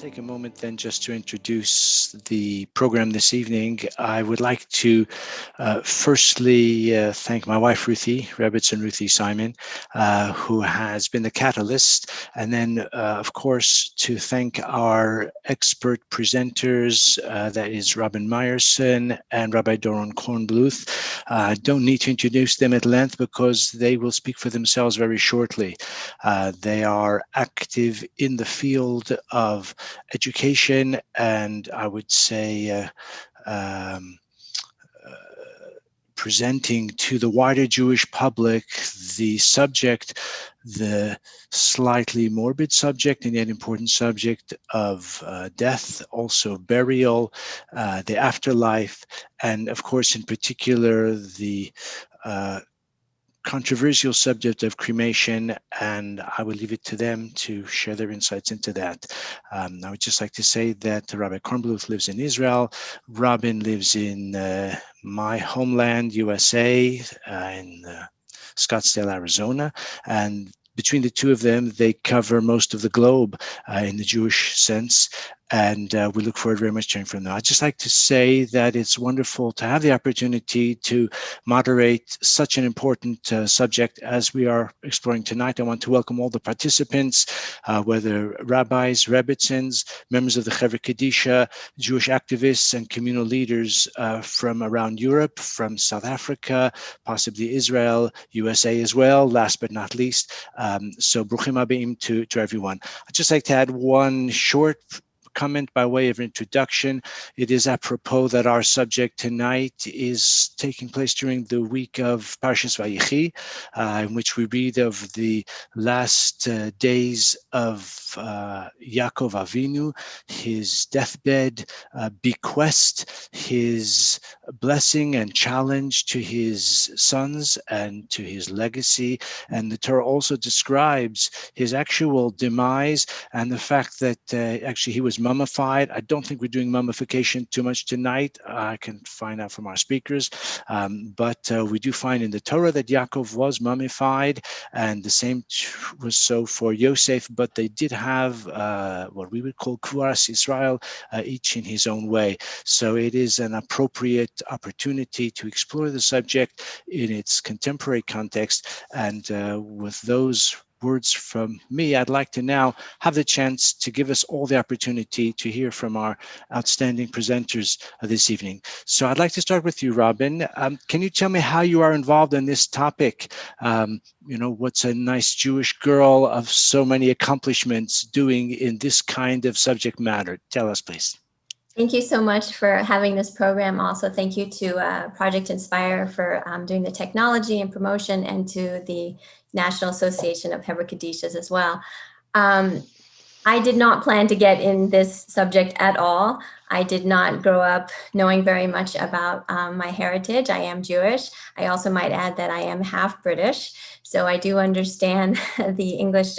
take a moment then just to introduce the program this evening. I would like to firstly thank my wife, Ruthie Rebitz and Ruthie Simon, who has been the catalyst. And then, of course, to thank our expert presenters, that is Robin Meyerson and Rabbi Doron Kornbluth. I don't need to introduce them at length because they will speak for themselves very shortly. They are active in the field of education, and I would say um, presenting to the wider Jewish public the subject, the slightly morbid subject and yet important subject of death, also burial, the afterlife, and of course, in particular, the controversial subject of cremation, and I will leave it to them to share their insights into that. I would just like to say that Rabbi Kornbluth lives in Israel. Robin lives in my homeland, USA, in Scottsdale, Arizona, and between the two of them, they cover most of the globe in the Jewish sense, and we look forward very much to hearing from them. I'd just like to say that it's wonderful to have the opportunity to moderate such an important subject as we are exploring tonight. I want to welcome all the participants, whether rabbis, rebbitzins, members of the Chevra Kadisha, Jewish activists and communal leaders from around Europe, from South Africa, possibly Israel, USA as well, last but not least. So bruchim habeim to everyone. I'd just like to add one short comment by way of introduction. It is apropos that our subject tonight is taking place during the week of Parshas Vayechi, in which we read of the last days of Yaakov Avinu, his deathbed, bequest, his blessing and challenge to his sons and to his legacy. And the Torah also describes his actual demise and the fact that actually he was mummified. I don't think we're doing mummification too much tonight. I can find out from our speakers. But we do find in the Torah that Yaakov was mummified, and the same was so for Yosef, but they did have what we would call Kvaras Israel, each in his own way. So it is an appropriate opportunity to explore the subject in its contemporary context. And with those words from me, I'd like to now have the chance to give us all the opportunity to hear from our outstanding presenters this evening. So I'd like to start with you, Robin. Can you tell me how you are involved in this topic? What's a nice Jewish girl of so many accomplishments doing in this kind of subject matter? Tell us, please. Thank you so much for having this program. Also, thank you to Project Inspire for doing the technology and promotion, and to the National Association of Chevra Kadishas as well. I did not plan to get in this subject at all. I did not grow up knowing very much about my heritage. I am Jewish. I also might add that I am half British. So I do understand the English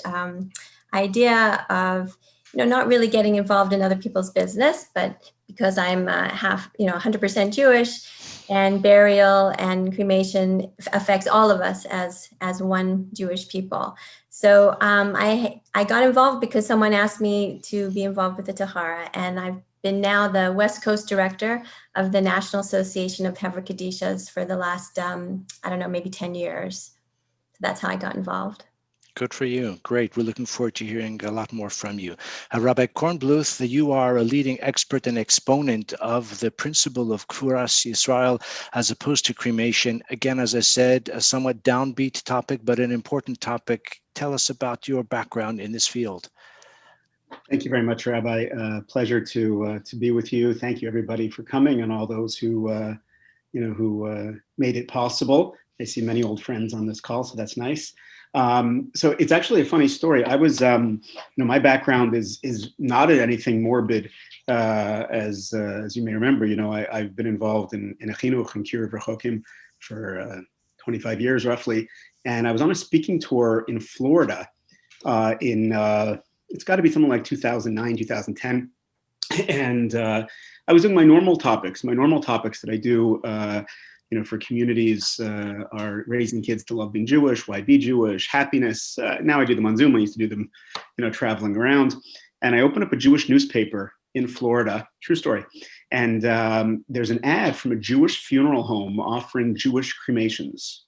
idea of not really getting involved in other people's business, but because I'm half, 100% Jewish, and burial and cremation affects all of us as one Jewish people. So I got involved because someone asked me to be involved with the Tahara, and I've been now the West Coast director of the National Association of Chevra Kadishas for the last, maybe 10 years. So that's how I got involved. Good for you. Great. We're looking forward to hearing a lot more from you. Rabbi Kornbluth, you are a leading expert and exponent of the principle of Kvaras Yisrael as opposed to cremation. Again, as I said, a somewhat downbeat topic, but an important topic. Tell us about your background in this field. Thank you very much, Rabbi. Pleasure to be with you. Thank you, everybody, for coming, and all those who made it possible. I see many old friends on this call, so that's nice. So it's actually a funny story. I was, my background is not anything morbid, as you may remember. I've been involved in a chinuch and kiruv rechokim for 25 years roughly, and I was on a speaking tour in Florida it's got to be something like 2009, 2010, and I was doing my normal topics that I do. For communities are raising kids to love being Jewish, why be Jewish, happiness. Now I do them on Zoom. I used to do them, traveling around. and I open up a Jewish newspaper in Florida, true story, and there's an ad from a Jewish funeral home offering Jewish cremations.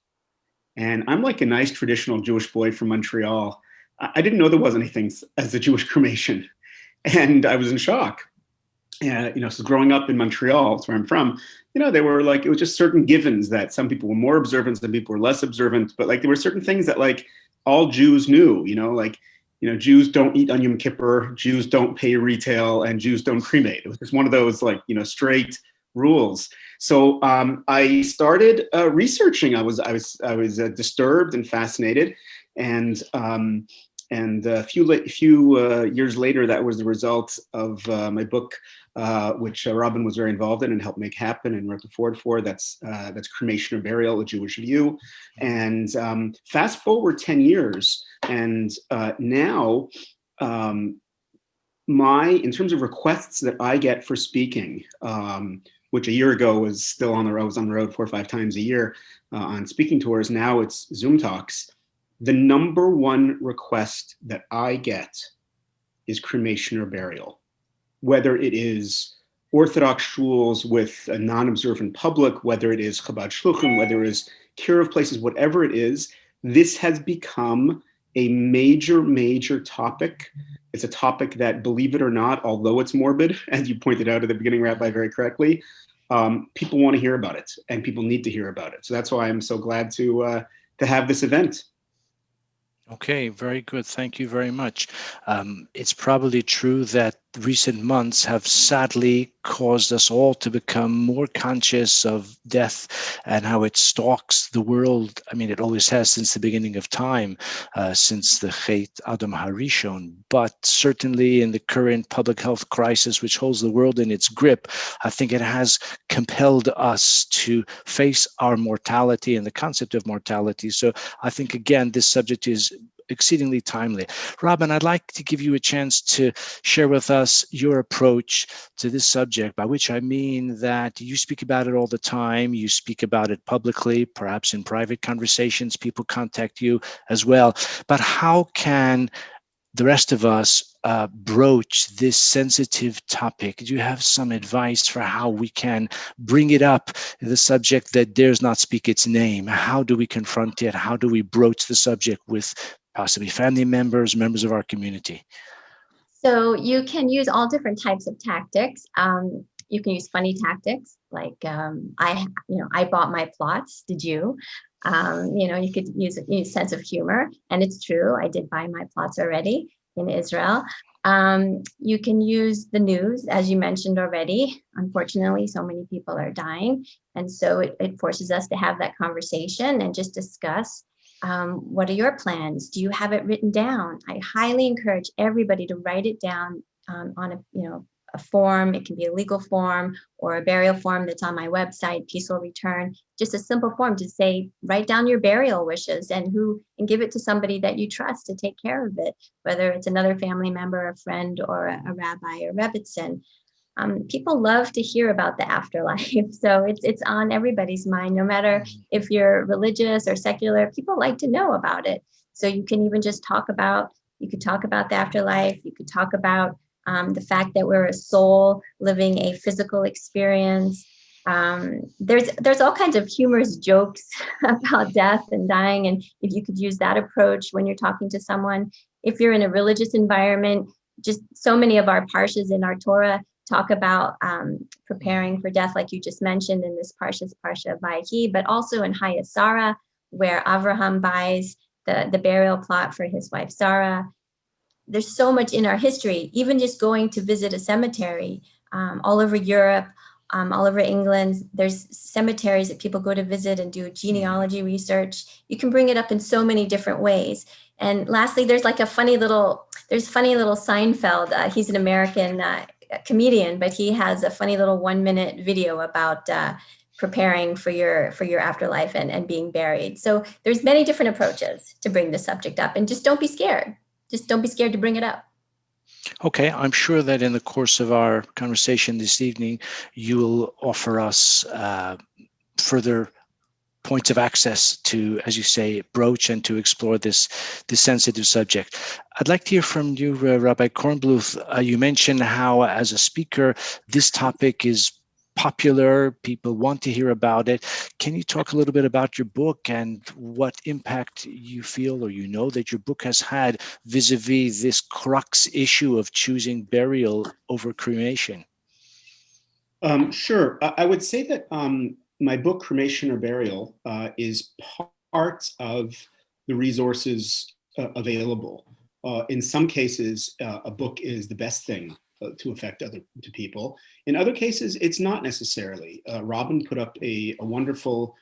And I'm like a nice traditional Jewish boy from Montreal. I didn't know there was anything as a Jewish cremation, and I was in shock. So growing up in Montreal, that's where I'm from, they were like, it was just certain givens that some people were more observant, some people were less observant, but like there were certain things that like all Jews knew, Jews don't eat on Yom Kippur, Jews don't pay retail, and Jews don't cremate. It was just one of those like, straight rules. So I started researching. I was disturbed and fascinated, and a few years later, that was the result of my book, which Robin was very involved in and helped make happen and wrote the foreword for. That's Cremation or Burial: A Jewish View. And fast forward 10 years, and now in terms of requests that I get for speaking, which a year ago was still on the road, I was on the road 4 or 5 times a year on speaking tours. Now it's Zoom talks. The number one request that I get is cremation or burial, whether it is Orthodox shuls with a non-observant public, whether it is Chabad Shluchim, whether it is Kiruv places, whatever it is. This has become a major, major topic. It's a topic that, believe it or not, although it's morbid, as you pointed out at the beginning, Rabbi, very correctly, people want to hear about it, and people need to hear about it. So that's why I'm so glad to have this event. Okay, very good. Thank you very much. It's probably true that recent months have sadly caused us all to become more conscious of death and how it stalks the world. I mean, it always has since the beginning of time, since the Chet Adam Harishon. But certainly in the current public health crisis, which holds the world in its grip, I think it has compelled us to face our mortality and the concept of mortality. So I think, again, this subject is exceedingly timely. Robin, I'd like to give you a chance to share with us your approach to this subject, by which I mean that you speak about it all the time. You speak about it publicly, perhaps in private conversations. People contact you as well. But how can the rest of us broach this sensitive topic? Do you have some advice for how we can bring it up, the subject that dares not speak its name? How do we confront it? How do we broach the subject with possibly family members, members of our community? So you can use all different types of tactics. You can use funny tactics, like I bought my plots. Did you? You could use a sense of humor, and it's true. I did buy my plots already in Israel. You can use the news, as you mentioned already. Unfortunately, so many people are dying, and so it forces us to have that conversation and just discuss. What are your plans? Do you have it written down? I highly encourage everybody to write it down on a form. It can be a legal form or a burial form that's on my website, Peaceful Return. Just a simple form to say, write down your burial wishes and give it to somebody that you trust to take care of it, whether it's another family member, a friend, or a rabbi or rebbitzin. People love to hear about the afterlife. So it's on everybody's mind, no matter if you're religious or secular. People like to know about it. So you can even just talk about the afterlife. You could talk about the fact that we're a soul living a physical experience. There's all kinds of humorous jokes about death and dying. And if you could use that approach when you're talking to someone, if you're in a religious environment, just so many of our parshas in our Torah talk about preparing for death, like you just mentioned in this parsha Vayehi, but also in Hayat Sarah, where Avraham buys the burial plot for his wife Sarah. There's so much in our history, even just going to visit a cemetery all over Europe, all over England. There's cemeteries that people go to visit and do genealogy research. You can bring it up in so many different ways. And lastly, there's funny little Seinfeld. He's an American comedian, but he has a funny little 1-minute video about preparing for your afterlife and being buried. So there's many different approaches to bring the subject up, and just don't be scared. Just don't be scared to bring it up. Okay, I'm sure that in the course of our conversation this evening, you will offer us further points of access to, as you say, broach and to explore this sensitive subject. I'd like to hear from you, Rabbi Kornbluth. You mentioned how, as a speaker, this topic is popular, people want to hear about it. Can you talk a little bit about your book and what impact you feel or you know that your book has had vis-a-vis this crux issue of choosing burial over cremation? Sure. I would say that my book, Cremation or Burial, is part of the resources available. In some cases, a book is the best thing to affect to people. In other cases, it's not necessarily. Robin put up a wonderful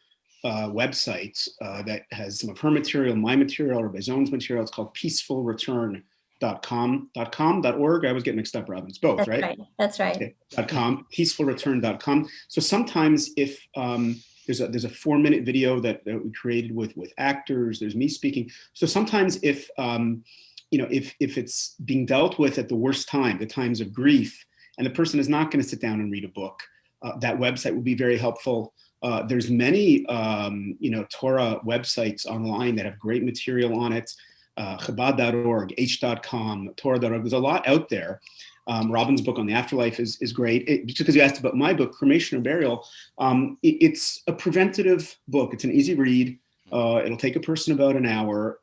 website that has some of her material, my material, or Zone's material. It's called peacefulreturn.com.org. I always get mixed up, Robin. It's both, That's right? right. That's right. Okay. .com, peacefulreturn.com. So sometimes if there's a 4-minute video that we created with actors, there's me speaking. So sometimes if if it's being dealt with at the worst time, the times of grief, and the person is not going to sit down and read a book, that website will be very helpful. There's many Torah websites online that have great material on it. Chabad.org, H.com, Torah.org. There's a lot out there. Robin's book on the afterlife is great. Just because you asked about my book, Cremation or Burial, it's a preventative book. It's an easy read. It'll take a person about an hour.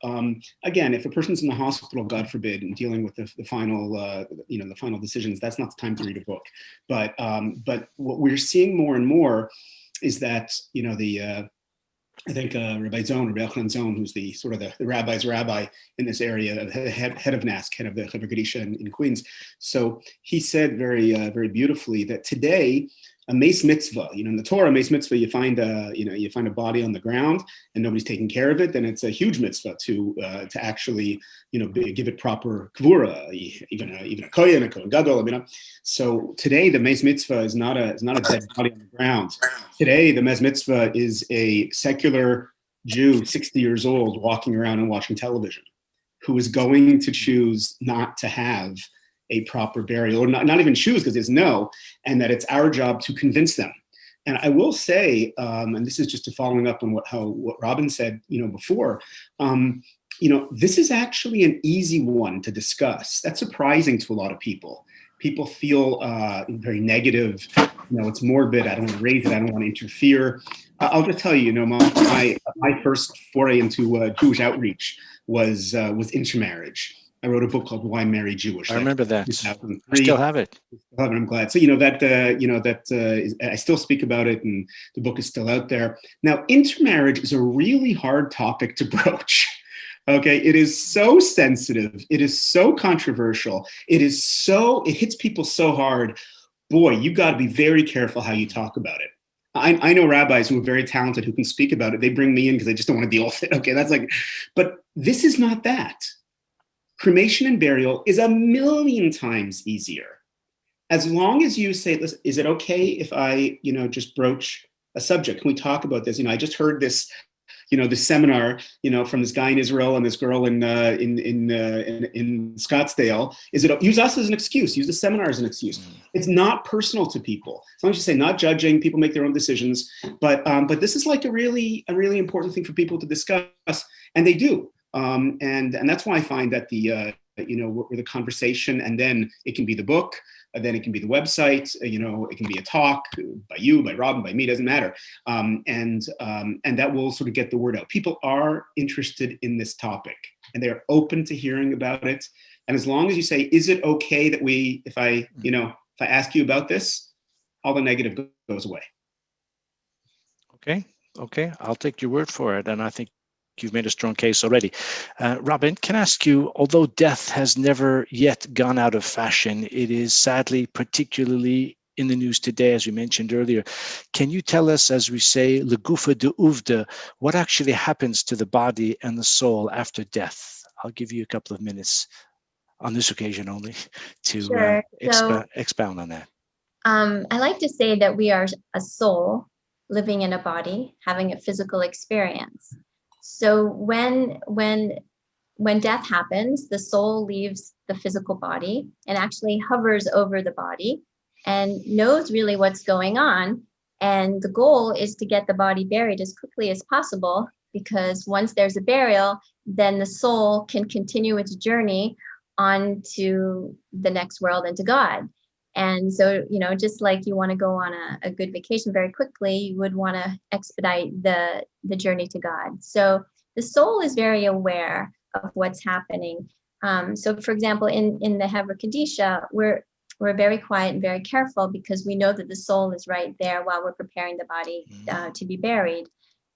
Again, if a person's in the hospital, God forbid, and dealing with the final, the final decisions, that's not the time to read a book. But what we're seeing more and more is that I think Rabbi Zone, who's the sort of the rabbi's rabbi in this area, head of NASC, head of the Chevra Kadisha in Queens. So he said very beautifully that today, a mace mitzvah, in the Torah, mace mitzvah, you find a body on the ground and nobody's taking care of it, then it's a huge mitzvah to actually, give it proper kvura, even a kohen, a kohen gadol, So today, the mace mitzvah is not a dead body on the ground. Today, the mace mitzvah is a secular Jew, 60 years old, walking around and watching television, who is going to choose not to have a proper burial, or not even choose because there's no, and that it's our job to convince them. And I will say, and this is just to following up on what Robin said, before, this is actually an easy one to discuss. That's surprising to a lot of people. People feel very negative. It's morbid. I don't want to raise it. I don't want to interfere. I'll just tell you, my first foray into Jewish outreach was intermarriage. I wrote a book called Why Marry Jewish. I remember that. I still have it. I'm glad. So I still speak about it, and the book is still out there. Now, intermarriage is a really hard topic to broach. Okay, it is so sensitive. It is so controversial. It hits people so hard. Boy, you got to be very careful how you talk about it. I know rabbis who are very talented who can speak about it. They bring me in because they just don't want to deal with it. Okay, but this is not that. Cremation and burial is 1,000,000 times easier. As long as you say, listen, is it okay if I, just broach a subject? Can we talk about this? I just heard this, this seminar, from this guy in Israel and this girl in Scottsdale. Use us as an excuse? Use the seminar as an excuse. It's not personal to people. As long as you say not judging, people make their own decisions. But this is like a really important thing for people to discuss, and they do. And that's why I find that the conversation, and then it can be the book, and then it can be the website, it can be a talk by you, by Robin, by me, doesn't matter. And that will sort of get the word out. People are interested in this topic and they're open to hearing about it. And as long as you say, is it okay that if I ask you about this, all the negative goes away. Okay. I'll take your word for it. And I think you've made a strong case already. Robin, can I ask you, although death has never yet gone out of fashion, it is sadly particularly in the news today, as we mentioned earlier. Can you tell us, as we say, legufa de uvda, what actually happens to the body and the soul after death? I'll give you a couple of minutes on this occasion only to expound on that. I like to say that we are a soul living in a body, having a physical experience. So when death happens, the soul leaves the physical body and actually hovers over the body and knows really what's going on. And the goal is to get the body buried as quickly as possible, because once there's a burial, then the soul can continue its journey on to the next world and to God. And so, just like you want to go on a good vacation very quickly, you would want to expedite the journey to God. So the soul is very aware of what's happening. So, for example, in the Hebra Kadisha, we're very quiet and very careful, because we know that the soul is right there while we're preparing the body to be buried.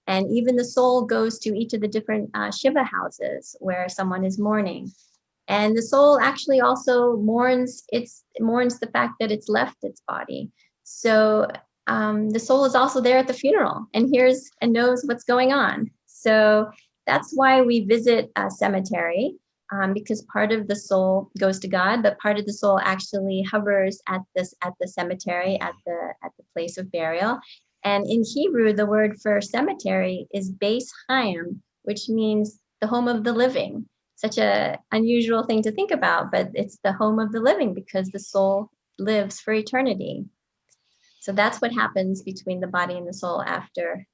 And even the soul goes to each of the different Shiva houses where someone is mourning. And the soul actually also mourns the fact that it's left its body. So the soul is also there at the funeral and hears and knows what's going on. So that's why we visit a cemetery, because part of the soul goes to God, but part of the soul actually hovers at the cemetery, at the place of burial. And in Hebrew, the word for cemetery is Beis Chaim, which means the home of the living. Such a unusual thing to think about, but it's the home of the living, because the soul lives for eternity. So that's what happens between the body and the soul after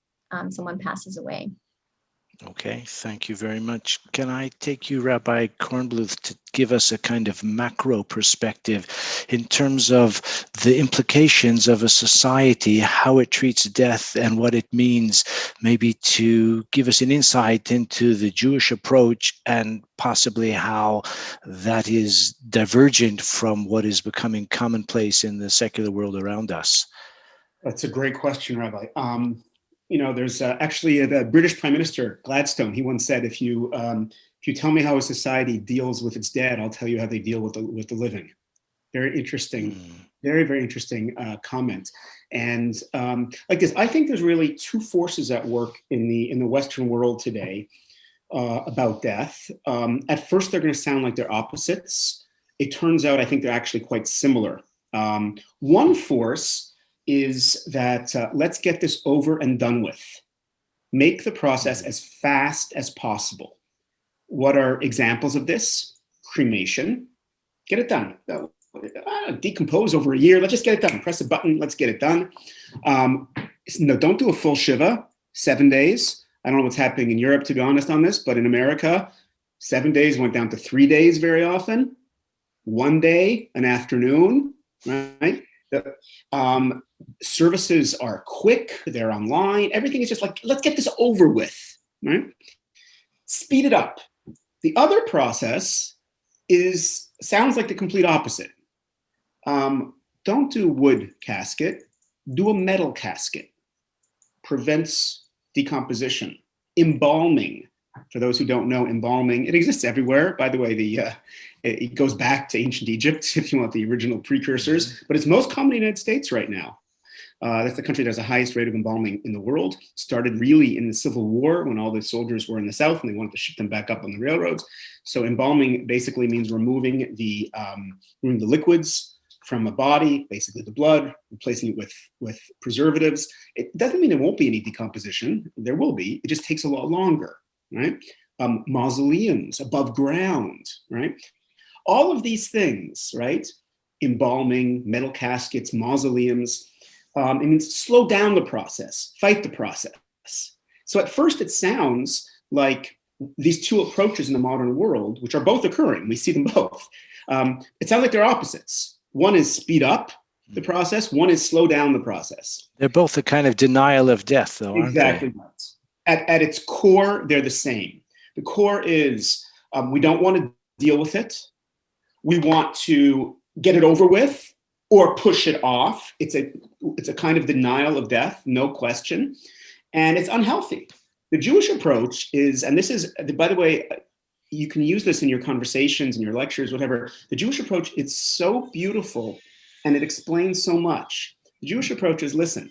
someone passes away. Okay, thank you very much. Can I take you, Rabbi Kornbluth, to give us a kind of macro perspective in terms of the implications of a society, how it treats death and what it means, maybe to give us an insight into the Jewish approach and possibly how that is divergent from what is becoming commonplace in the secular world around us? That's a great question, Rabbi. There's actually the British Prime Minister Gladstone. He once said, "If you tell me how a society deals with its dead, I'll tell you how they deal with the living." Very interesting, very, very interesting comment. And like this, I think there's really two forces at work in the Western world today about death. At first, they're going to sound like they're opposites. It turns out, I think they're actually quite similar. One force is that let's get this over and done with. Make the process as fast as possible. What are examples of this? Cremation. Get it done. Decompose over a year. Let's just get it done. Press a button. Let's get it done. No, don't do a full Shiva, 7 days. I don't know what's happening in Europe, to be honest, on this, but in America, 7 days went down to 3 days very often. 1 day, an afternoon, right? Services are quick, they're online, everything is just like, let's get this over with, right? Speed it up. The other process sounds like the complete opposite. Don't do wood casket, do a metal casket. Prevents decomposition. Embalming. For those who don't know, embalming, it exists everywhere. By the way, it goes back to ancient Egypt, if you want the original precursors, but it's most common in the United States right now. That's the country that has the highest rate of embalming in the world. Started really in the Civil War when all the soldiers were in the South and they wanted to ship them back up on the railroads. So embalming basically means removing the liquids from a body, basically the blood, replacing it with preservatives. It doesn't mean there won't be any decomposition. There will be. It just takes a lot longer, right? Mausoleums above ground, right? All of these things, right? Embalming, metal caskets, mausoleums. It means slow down the process, fight the process. So at first it sounds like these two approaches in the modern world, which are both occurring, we see them both. It sounds like they're opposites. One is speed up the process, one is slow down the process. They're both a kind of denial of death, though, aren't exactly they? Right. At its core, they're the same. The core is we don't want to deal with it. We want to get it over with or push it off. It's a kind of denial of death, no question. And it's unhealthy. The Jewish approach is, and this is, by the way, you can use this in your conversations, in your lectures, whatever. The Jewish approach, it's so beautiful and it explains so much. The Jewish approach is, listen,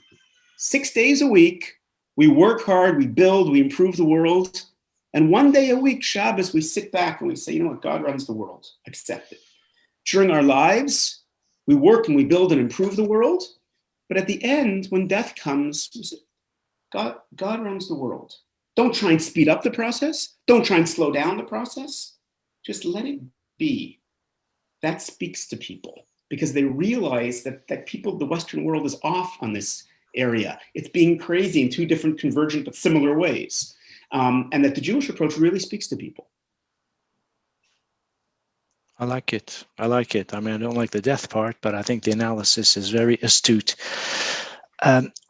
6 days a week, we work hard, we build, we improve the world. And 1 day a week, Shabbos, we sit back and we say, you know what, God runs the world, accept it. During our lives, we work and we build and improve the world. But at the end, when death comes, we say, God runs the world. Don't try and speed up the process. Don't try and slow down the process. Just let it be. That speaks to people because they realize that people, the Western world is off on this area. It's being crazy in two different convergent but similar ways. And that the Jewish approach really speaks to people. I like it. I like it. I mean, I don't like the death part, but I think the analysis is very astute.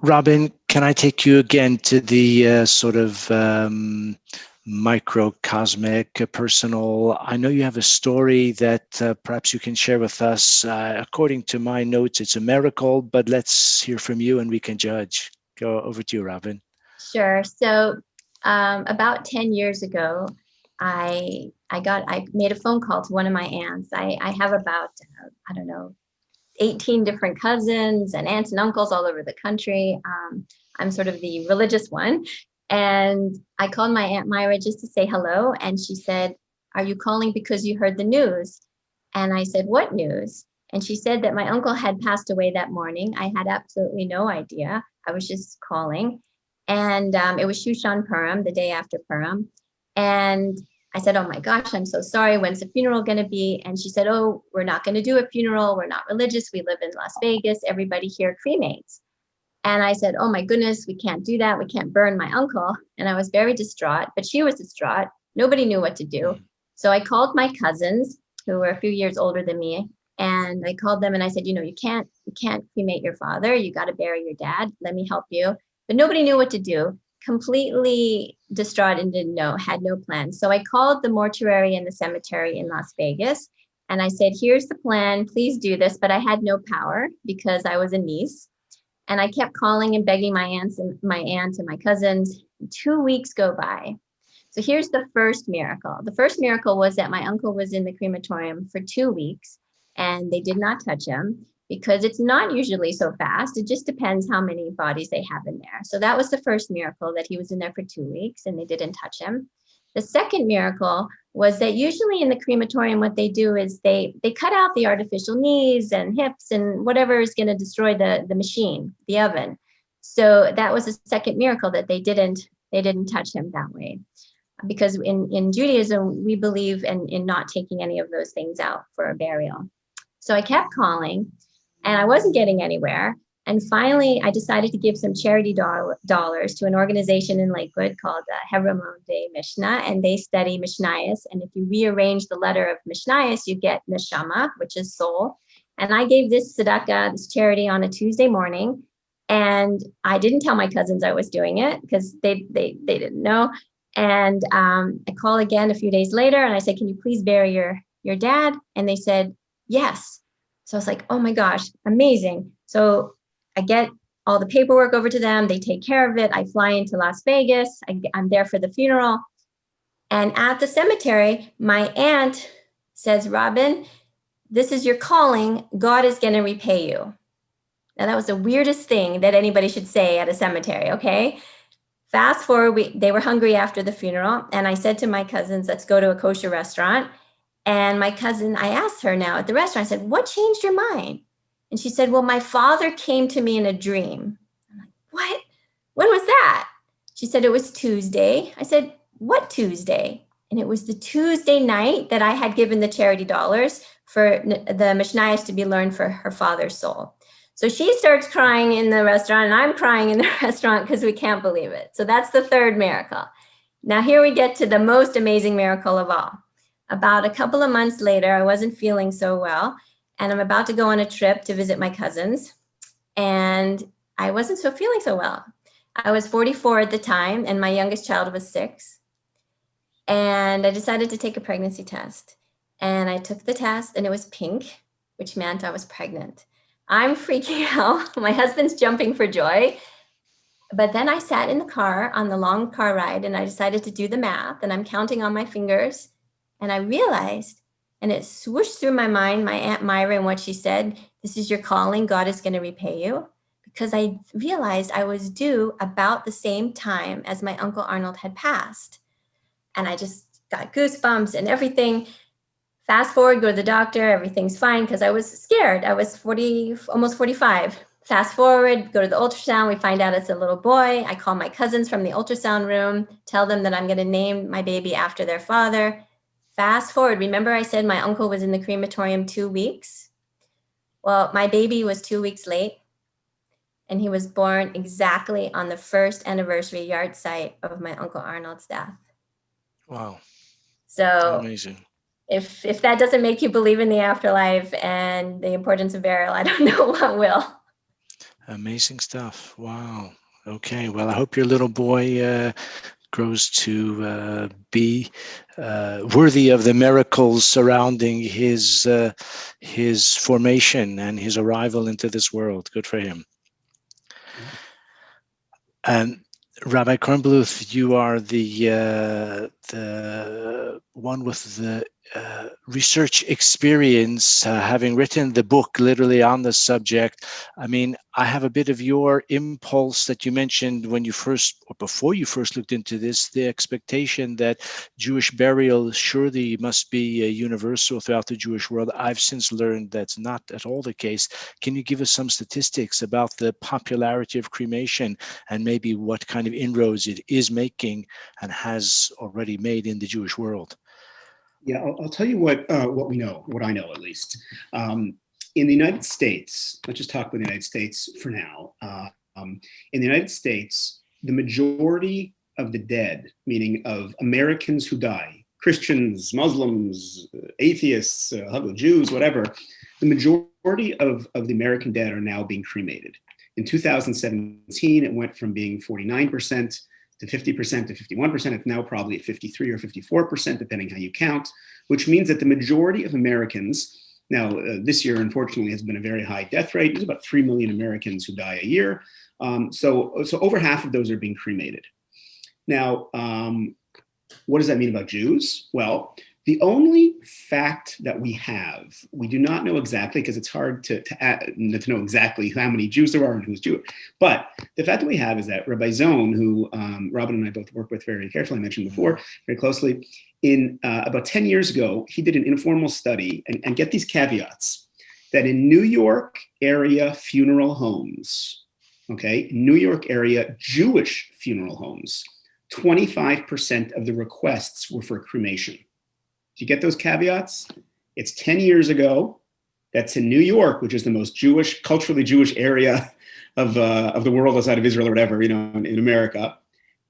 Robin, can I take you again to the sort of microcosmic, personal? I know you have a story that perhaps you can share with us. According to my notes, it's a miracle, but let's hear from you and we can judge. Go over to you, Robin. Sure. So about 10 years ago, I made a phone call to one of my aunts. I have about, I don't know, 18 different cousins and aunts and uncles all over the country. I'm sort of the religious one. And I called my Aunt Myra just to say hello. And she said, "Are you calling because you heard the news?" And I said, "What news?" And she said that my uncle had passed away that morning. I had absolutely no idea. I was just calling. And it was Shushan Purim, the day after Purim. And I said, "Oh my gosh, I'm so sorry. When's the funeral going to be?" And she said, "Oh, we're not going to do a funeral. We're not religious. We live in Las Vegas. Everybody here cremates." And I said, "Oh my goodness, we can't do that. We can't burn my uncle." And I was very distraught, but she was distraught. Nobody knew what to do. So I called my cousins, who were a few years older than me, and I called them and I said, "You can't cremate your father. You got to bury your dad. Let me help you." But nobody knew what to do. Completely distraught and didn't know, had no plan. So I called the mortuary and the cemetery in Las Vegas and I said, "Here's the plan. Please do this." But I had no power because I was a niece. And I kept calling and begging my aunt and my cousins. 2 weeks go by. So here's the first miracle. The first miracle was that my uncle was in the crematorium for 2 weeks and they did not touch him because it's not usually so fast. It just depends how many bodies they have in there. So that was the first miracle, that he was in there for 2 weeks and they didn't touch him. The second miracle was that usually in the crematorium, what they do is they cut out the artificial knees and hips and whatever is going to destroy the machine, the oven. So that was the second miracle, that they didn't touch him that way. Because in Judaism, we believe in not taking any of those things out for a burial. So I kept calling and I wasn't getting anywhere. And finally, I decided to give some charity dollars to an organization in Lakewood called Hevramon de Mishnah, and they study Mishnayos. And if you rearrange the letter of Mishnayos, you get Neshama, which is soul. And I gave this tzedakah, this charity, on a Tuesday morning. And I didn't tell my cousins I was doing it because they didn't know. And I call again a few days later and I said, "Can you please bury your dad?" And they said, "Yes." So I was like, "Oh my gosh, amazing." So I get all the paperwork over to them. They take care of it. I fly into Las Vegas. I'm there for the funeral. And at the cemetery, my aunt says, "Robin, this is your calling. God is going to repay you." Now, that was the weirdest thing that anybody should say at a cemetery, okay? Fast forward, they were hungry after the funeral. And I said to my cousins, "Let's go to a kosher restaurant." And my cousin, I asked her now at the restaurant, I said, "What changed your mind?" And she said, "Well, my father came to me in a dream." I'm like, "What? When was that?" She said, "It was Tuesday." I said, "What Tuesday?" And it was the Tuesday night that I had given the charity dollars for the Mishnayos to be learned for her father's soul. So she starts crying in the restaurant and I'm crying in the restaurant because we can't believe it. So that's the third miracle. Now here we get to the most amazing miracle of all. About a couple of months later, I wasn't feeling so well and I'm about to go on a trip to visit my cousins. And I wasn't feeling so well. I was 44 at the time and my youngest child was 6. And I decided to take a pregnancy test. And I took the test and it was pink, which meant I was pregnant. I'm freaking out. My husband's jumping for joy. But then I sat in the car on the long car ride and I decided to do the math and I'm counting on my fingers. And I realized, and it swooshed through my mind, my Aunt Myra and what she said, "This is your calling. God is going to repay you." Because I realized I was due about the same time as my Uncle Arnold had passed. And I just got goosebumps and everything. Fast forward, go to the doctor, everything's fine because I was scared. I was 40, almost 45. Fast forward, go to the ultrasound, we find out it's a little boy. I call my cousins from the ultrasound room, tell them that I'm going to name my baby after their father. Fast forward, remember I said my uncle was in the crematorium 2 weeks? Well, my baby was 2 weeks late. and he was born exactly on the first anniversary yard site of my Uncle Arnold's death. Wow. So Amazing. if that doesn't make you believe in the afterlife and the importance of burial, I don't know what will. Amazing stuff. Wow. Okay. Well, I hope your little boy grows to be worthy of the miracles surrounding his formation and his arrival into this world. Good for him. And Rabbi Kornbluth, you are the one with the research experience, having written the book literally on the subject. I mean, I have a bit of your impulse that you mentioned when you first, or before you first looked into this, the expectation that Jewish burial surely must be universal throughout the Jewish world. I've since learned that's not at all the case. Can you give us some statistics about the popularity of cremation and maybe what kind of inroads it is making and has already made in the Jewish world? Yeah, I'll tell you what we know, what I know at least. In the United States, let's just talk about the United States for now. In the United States, the majority of the dead, meaning of Americans who die, Christians, Muslims, atheists, Jews, whatever, the majority of the American dead are now being cremated. In 2017, it went from being 49% to 50% to 51%. It's now probably at 53 or 54%, depending how you count, which means that the majority of Americans, now this year, unfortunately, has been a very high death rate. There's about 3 million Americans who die a year. So over half of those are being cremated. Now, what does that mean about Jews? Well, the only fact that we have, we do not know exactly, because it's hard to know exactly how many Jews there are and who's Jewish. But the fact that we have is that Rabbi Zone, who Robin and I both work with very carefully, I mentioned before, very closely, in about 10 years ago, he did an informal study, and get these caveats, that in New York area funeral homes, okay, New York area Jewish funeral homes, 25% of the requests were for cremation. Do you get those caveats? It's 10 years ago. That's in New York, which is the most Jewish, culturally Jewish area of the world outside of Israel or whatever, in America.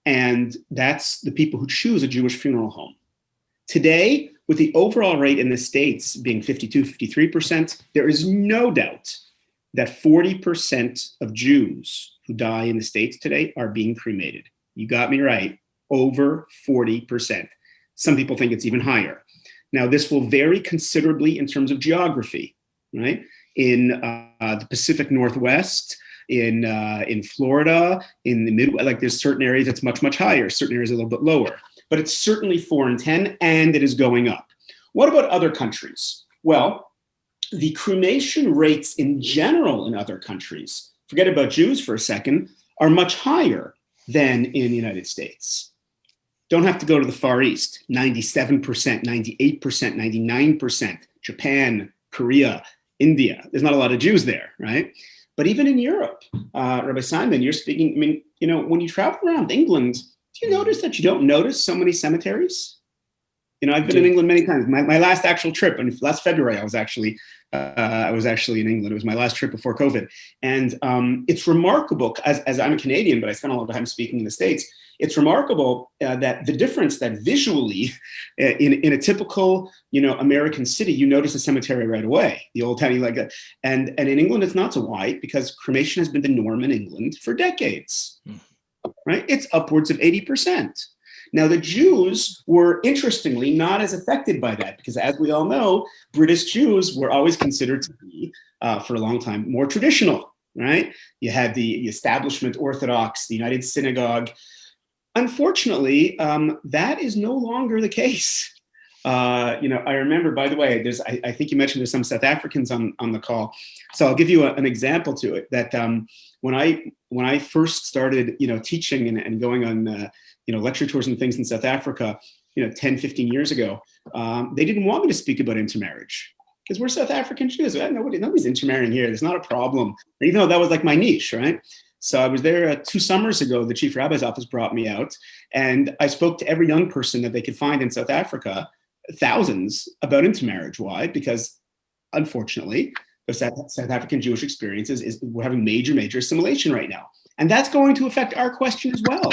And that's the people who choose a Jewish funeral home. Today, with the overall rate in the States being 52, 53%, there is no doubt that 40% of Jews who die in the States today are being cremated. You got me right, over 40%. Some people think it's even higher. Now, this will vary considerably in terms of geography, right? In the Pacific Northwest, in Florida, in the Midwest, like there's certain areas that's much, much higher, certain areas a little bit lower, but it's certainly 4 in 10, and it is going up. What about other countries? Well, the cremation rates in general in other countries, forget about Jews for a second, are much higher than in the United States. Don't have to go to the Far East, 97%, 98%, 99%, Japan, Korea, India. There's not a lot of Jews there, right? But even in Europe, Rabbi Simon, you're speaking, I mean, when you travel around England, do you notice that you don't notice so many cemeteries? I've been in England many times. My last actual trip, and last February, I was actually in England. It was my last trip before COVID. And it's remarkable, as I'm a Canadian, but I spent a lot of time speaking in the States, it's remarkable that the difference that visually in a typical, American city, you notice a cemetery right away, the old tiny like that. And in England, it's not so wide because cremation has been the norm in England for decades, right? It's upwards of 80%. Now, the Jews were, interestingly, not as affected by that because, as we all know, British Jews were always considered to be, for a long time, more traditional, right? You had the establishment Orthodox, the United Synagogue. Unfortunately, that is no longer the case. I remember, by the way, I think you mentioned there's some South Africans on the call. So I'll give you an example to it that when I first started, teaching and going on, lecture tours and things in South Africa, 10, 15 years ago, they didn't want me to speak about intermarriage because we're South African Jews. Nobody's intermarrying here. There's not a problem, even though that was like my niche, right? So I was there 2 summers ago. The chief rabbi's office brought me out, and I spoke to every young person that they could find in South Africa, thousands, about intermarriage. Why? Because unfortunately, the South African Jewish experience is we're having major assimilation right now. And that's going to affect our question as well.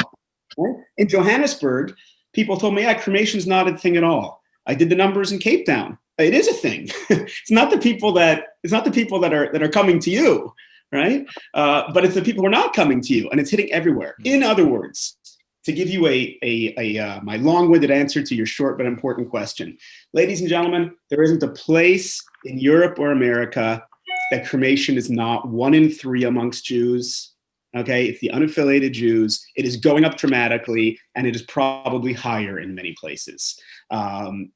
Right? In Johannesburg, people told me, yeah, cremation's not a thing at all. I did the numbers in Cape Town. It is a thing. It's not the people that are coming to you, right? But it's the people who are not coming to you, and it's hitting everywhere. In other words, to give you my long-winded answer to your short but important question, ladies and gentlemen, there isn't a place in Europe or America that cremation is not 1 in 3 amongst Jews. Okay, it's the unaffiliated Jews. It is going up dramatically, and it is probably higher in many places.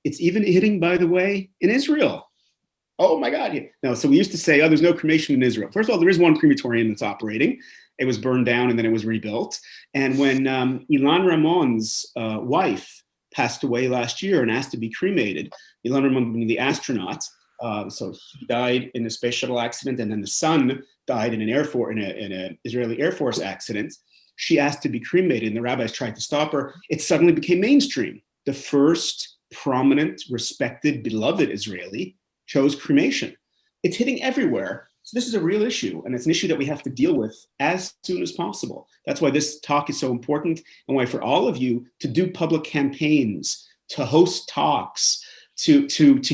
It's even hitting, by the way, in Israel. Oh my God. No, so we used to say, oh, there's no cremation in Israel. First of all, there is one crematorium that's operating. It was burned down and then it was rebuilt. And when Ilan Ramon's wife passed away last year and asked to be cremated, Ilan Ramon being the astronaut, so he died in a space shuttle accident, and then the son died in an Israeli Air Force accident. She asked to be cremated, and the rabbis tried to stop her. It suddenly became mainstream. The first prominent, respected, beloved Israeli chose cremation. It's hitting everywhere. So this is a real issue, and it's an issue that we have to deal with as soon as possible. That's why this talk is so important, and why for all of you to do public campaigns, to host talks, to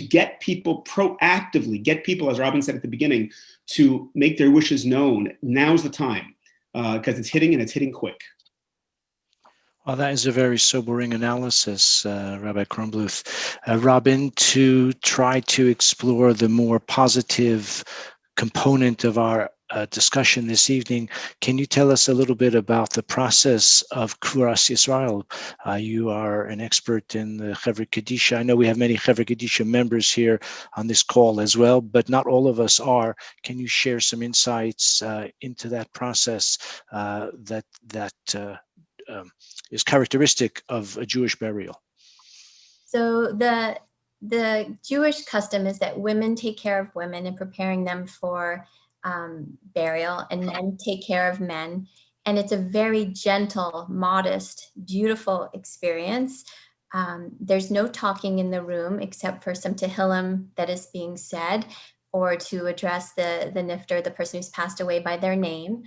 get people proactively, get people, as Robin said at the beginning, to make their wishes known. Now's the time, because it's hitting, and it's hitting quick. Well, that is a very sobering analysis, Rabbi Kornbluth. Robin, to try to explore the more positive component of our discussion this evening, can you tell us a little bit about the process of Kvuras Yisrael? You are an expert in the Chevra Kadisha. I know we have many Chevra Kadisha members here on this call as well, but not all of us are. Can you share some insights into that process that is characteristic of a Jewish burial? So the Jewish custom is that women take care of women in preparing them for burial, and men take care of men. And it's a very gentle, modest, beautiful experience. There's no talking in the room except for some Tehillim that is being said, or to address the nifter, the person who's passed away, by their name.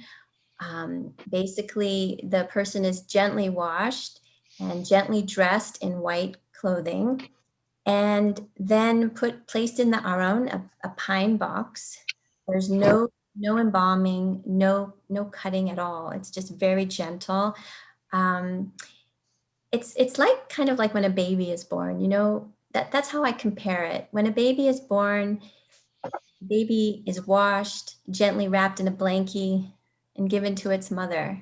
Basically, the person is gently washed and gently dressed in white clothing, and then placed in the aron, a pine box. There's no embalming, no cutting at all. It's just very gentle. It's like kind of like when a baby is born. That's how I compare it. When a baby is born, baby is washed, gently wrapped in a blankie, and given to its mother.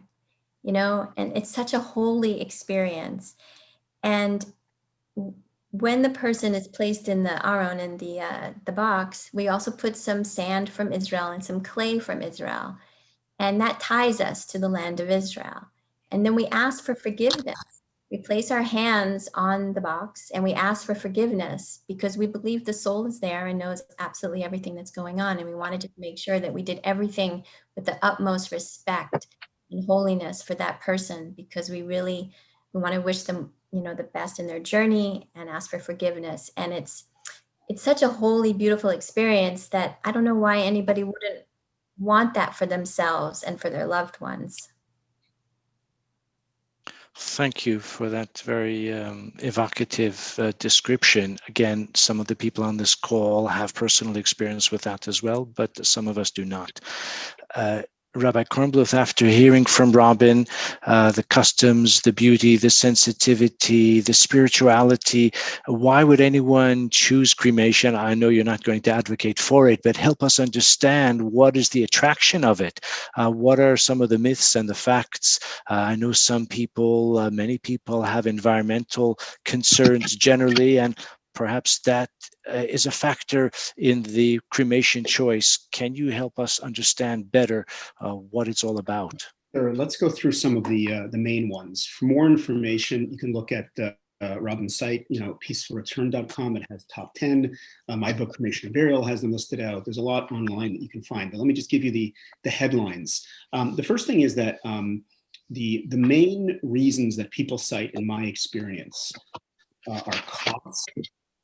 And it's such a holy experience. And when the person is placed in the aron, in the box, we also put some sand from Israel and some clay from Israel, and that ties us to the land of Israel. And then we ask for forgiveness. We place our hands on the box and we ask for forgiveness, because we believe the soul is there and knows absolutely everything that's going on. And we wanted to make sure that we did everything with the utmost respect and holiness for that person, because we want to wish them, the best in their journey, and ask for forgiveness. And it's such a holy, beautiful experience that I don't know why anybody wouldn't want that for themselves and for their loved ones. Thank you for that very evocative description. Again, some of the people on this call have personal experience with that as well, but some of us do not. Rabbi Kornbluth, after hearing from Robin, the customs, the beauty, the sensitivity, the spirituality, why would anyone choose cremation? I know you're not going to advocate for it, but help us understand what is the attraction of it. What are some of the myths and the facts? I know some people, many people have environmental concerns generally, and perhaps that is a factor in the cremation choice. Can you help us understand better what it's all about? Sure. Let's go through some of the main ones. For more information, you can look at Robin's site, peacefulreturn.com. It has top 10. My book, Cremation and Burial, has them listed out. There's a lot online that you can find, but let me just give you the headlines. The first thing is that the main reasons that people cite, in my experience, are cost,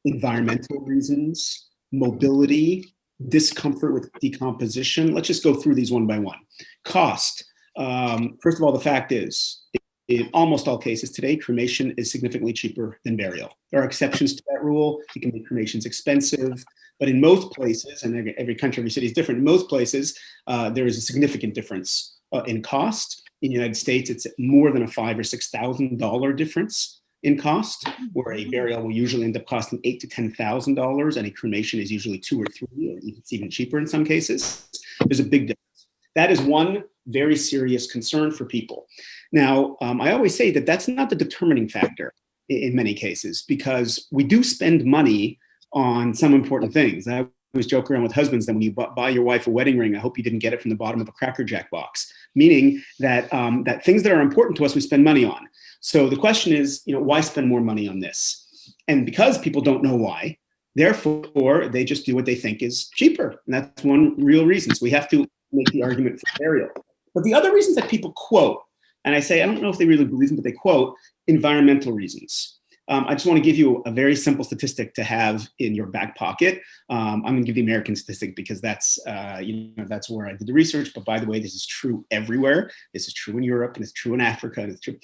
environmental reasons, mobility, discomfort with decomposition. Let's just go through these one by one. Cost. First of all, the fact is, in almost all cases today, cremation is significantly cheaper than burial. There are exceptions to that rule. It can make cremations expensive, but in most places, and every country, every city is different, in most places, there is a significant difference in cost. In the United States, it's more than a $5,000 or $6,000 difference in cost, where a burial will usually end up costing $8,000 to $10,000, and a cremation is usually $2,000 or $3,000, or it's even cheaper in some cases. There's a big difference. That is one very serious concern for people. Now, I always say that that's not the determining factor in many cases, because we do spend money on some important things. I always joke around with husbands that when you buy your wife a wedding ring, I hope you didn't get it from the bottom of a Cracker Jack box, meaning that, that things that are important to us, we spend money on. So the question is, why spend more money on this? And because people don't know why, therefore, they just do what they think is cheaper. And that's one real reason. So we have to make the argument for burial. But the other reasons that people quote, and I say, I don't know if they really believe them, but they quote environmental reasons. I just want to give you a very simple statistic to have in your back pocket. I'm going to give the American statistic because that's, that's where I did the research. But by the way, this is true everywhere. This is true in Europe, and it's true in Africa, and it's true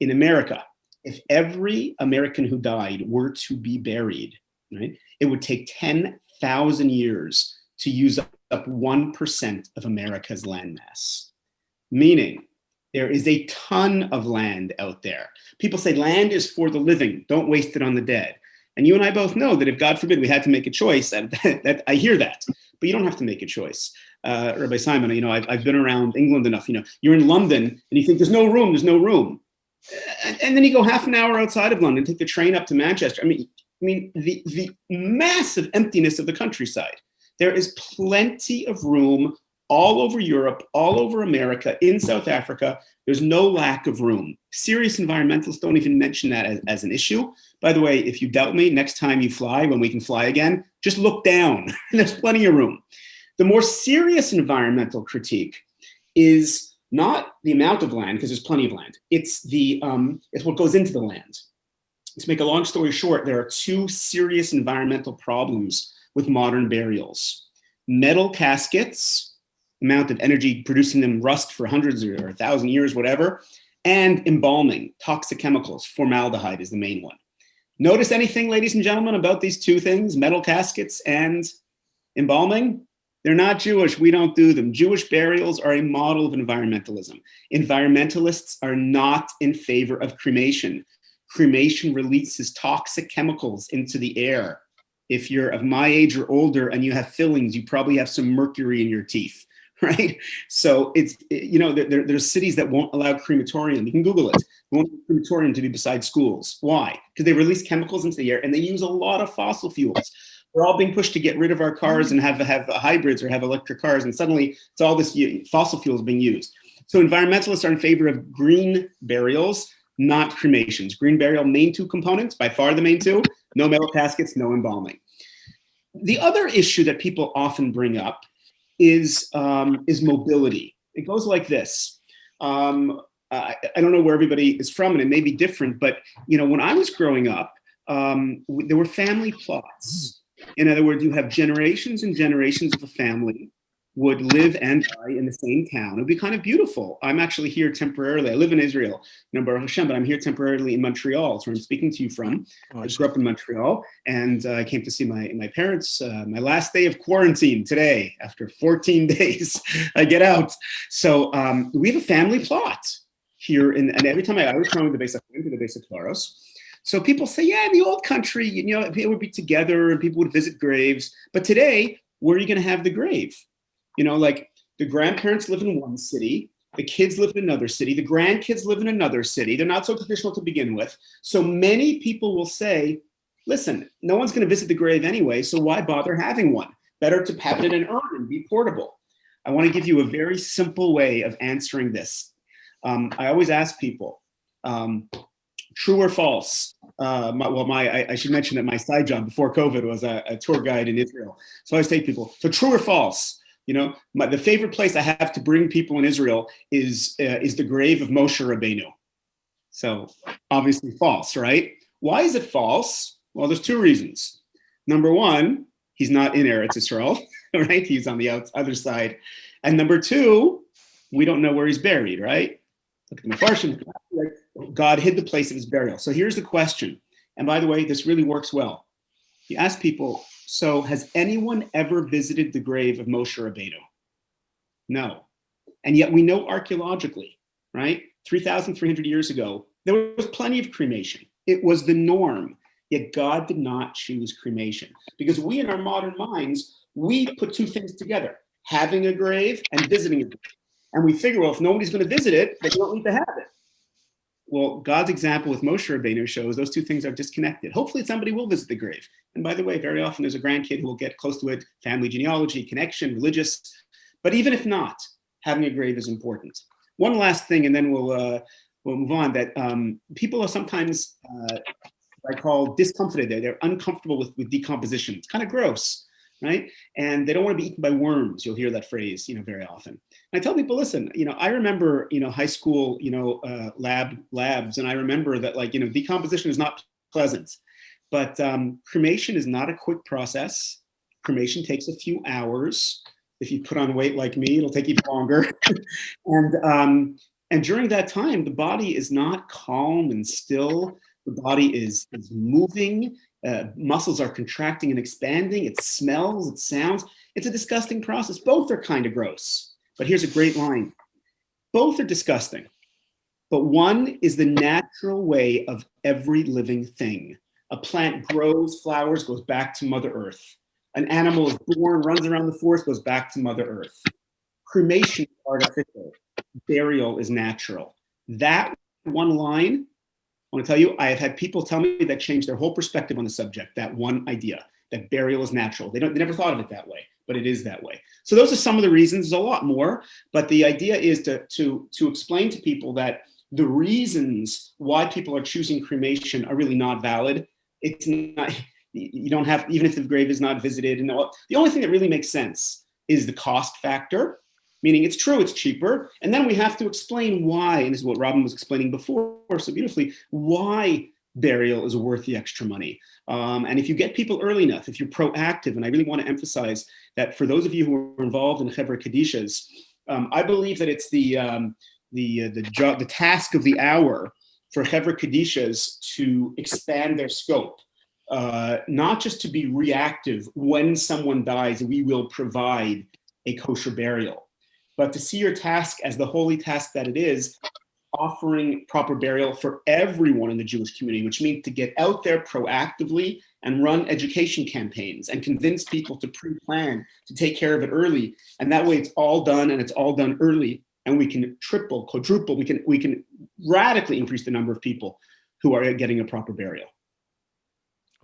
in America. If every American who died were to be buried, right, it would take 10,000 years to use up 1% of America's landmass. Meaning, there is a ton of land out there. People say land is for the living, don't waste it on the dead. And you and I both know that if, God forbid, we had to make a choice, that I hear that, but you don't have to make a choice. Rabbi Simon, I've been around England enough, you're in London and you think there's no room, there's no room. And then you go half an hour outside of London, take the train up to Manchester. I mean, the massive emptiness of the countryside. There is plenty of room all over Europe, all over America, in South Africa. There's no lack of room. Serious environmentalists don't even mention that as an issue. By the way, if you doubt me, next time you fly, when we can fly again, just look down. There's plenty of room. The more serious environmental critique is not the amount of land, because there's plenty of land. It's what goes into the land. To make a long story short, there are two serious environmental problems with modern burials. Metal caskets, amount of energy producing them rust for hundreds or 1,000 years, whatever, and embalming, toxic chemicals. Formaldehyde is the main one. Notice anything, ladies and gentlemen, about these two things, metal caskets and embalming? They're not Jewish. We don't do them. Jewish burials are a model of environmentalism. Environmentalists are not in favor of cremation. Cremation releases toxic chemicals into the air. If you're of my age or older and you have fillings, you probably have some mercury in your teeth, right? So it's, there's cities that won't allow crematorium. You can Google it. They won't allow crematorium to be beside schools. Why? Because they release chemicals into the air and they use a lot of fossil fuels. We're all being pushed to get rid of our cars and have hybrids or have electric cars. And suddenly it's all this fossil fuels being used. So environmentalists are in favor of green burials, not cremations. Green burial, main two components, by far the main two, no metal caskets, no embalming. The other issue that people often bring up is mobility. It goes like this. I don't know where everybody is from, and it may be different, but when I was growing up, there were family plots. In other words, you have generations and generations of a family would live and die in the same town. It would be kind of beautiful. I'm actually here temporarily. I live in Israel, Baruch Hashem, but I'm here temporarily in Montreal. That's where I'm speaking to you from. I grew up in Montreal, and I came to see my parents. My last day of quarantine today, after 14 days, I get out. So we have a family plot here, and every time I was trying to the basic Claros. So people say, yeah, in the old country, people would be together and people would visit graves. But today, where are you going to have the grave? Like the grandparents live in one city, the kids live in another city, the grandkids live in another city. They're not so traditional to begin with. So many people will say, listen, no one's going to visit the grave anyway, so why bother having one? Better to have it in an urn and be portable. I want to give you a very simple way of answering this. I always ask people, true or false? I should mention that my side job before COVID was a tour guide in Israel. So I always say to people, so true or false? The favorite place I have to bring people in Israel is the grave of Moshe Rabbeinu. So obviously false, right? Why is it false? Well, there's two reasons. Number one, he's not in Eretz Israel, right? He's on the other side. And number two, we don't know where he's buried, right? Look at the Mefarshim. God hid the place of his burial. So here's the question. And by the way, this really works well. You ask people, so has anyone ever visited the grave of Moshe Rabbeinu? No. And yet we know archaeologically, right? 3,300 years ago, there was plenty of cremation. It was the norm. Yet God did not choose cremation because we in our modern minds, we put two things together, having a grave and visiting it. And we figure, well, if nobody's going to visit it, then you don't need to have it. Well, God's example with Moshe Rabbeinu shows those two things are disconnected. Hopefully somebody will visit the grave. And by the way, very often there's a grandkid who will get close to it, family genealogy, connection, religious. But even if not, having a grave is important. One last thing, and then we'll move on, that people are sometimes, I call discomforted. They're uncomfortable with decomposition. It's kind of gross, right? And they don't want to be eaten by worms. You'll hear that phrase, very often. And I tell people, listen, I remember, high school, labs, and I remember that, decomposition is not pleasant, but cremation is not a quick process. Cremation takes a few hours. If you put on weight like me, it'll take even longer. And during that time, the body is not calm and still. The body is moving. Muscles are contracting and expanding. It smells, it sounds. It's a disgusting process. Both are kind of gross. But here's a great line. Both are disgusting. But one is the natural way of every living thing. A plant grows, flowers, goes back to Mother Earth. An animal is born, runs around the forest, goes back to Mother Earth. Cremation is artificial. Burial is natural. That one line, I want to tell you, I have had people tell me that changed their whole perspective on the subject, that one idea, that burial is natural. They never thought of it that way, but it is that way. So those are some of the reasons. There's a lot more, but the idea is to explain to people that the reasons why people are choosing cremation are really not valid. It's not, you don't have, even if the grave is not visited, and the only thing that really makes sense is the cost factor. Meaning it's true, it's cheaper. And then we have to explain why, and this is what Robin was explaining before so beautifully, why burial is worth the extra money. And if you get people early enough, if you're proactive, and I really want to emphasize that for those of you who are involved in Chevra Kadishas, I believe that it's the task of the hour for Chevra Kadishas to expand their scope. Not just to be reactive when someone dies, we will provide a kosher burial. But to see your task as the holy task that it is, offering proper burial for everyone in the Jewish community, which means to get out there proactively and run education campaigns and convince people to pre-plan, to take care of it early. And that way it's all done, and it's all done early, and we can triple, quadruple, we can radically increase the number of people who are getting a proper burial.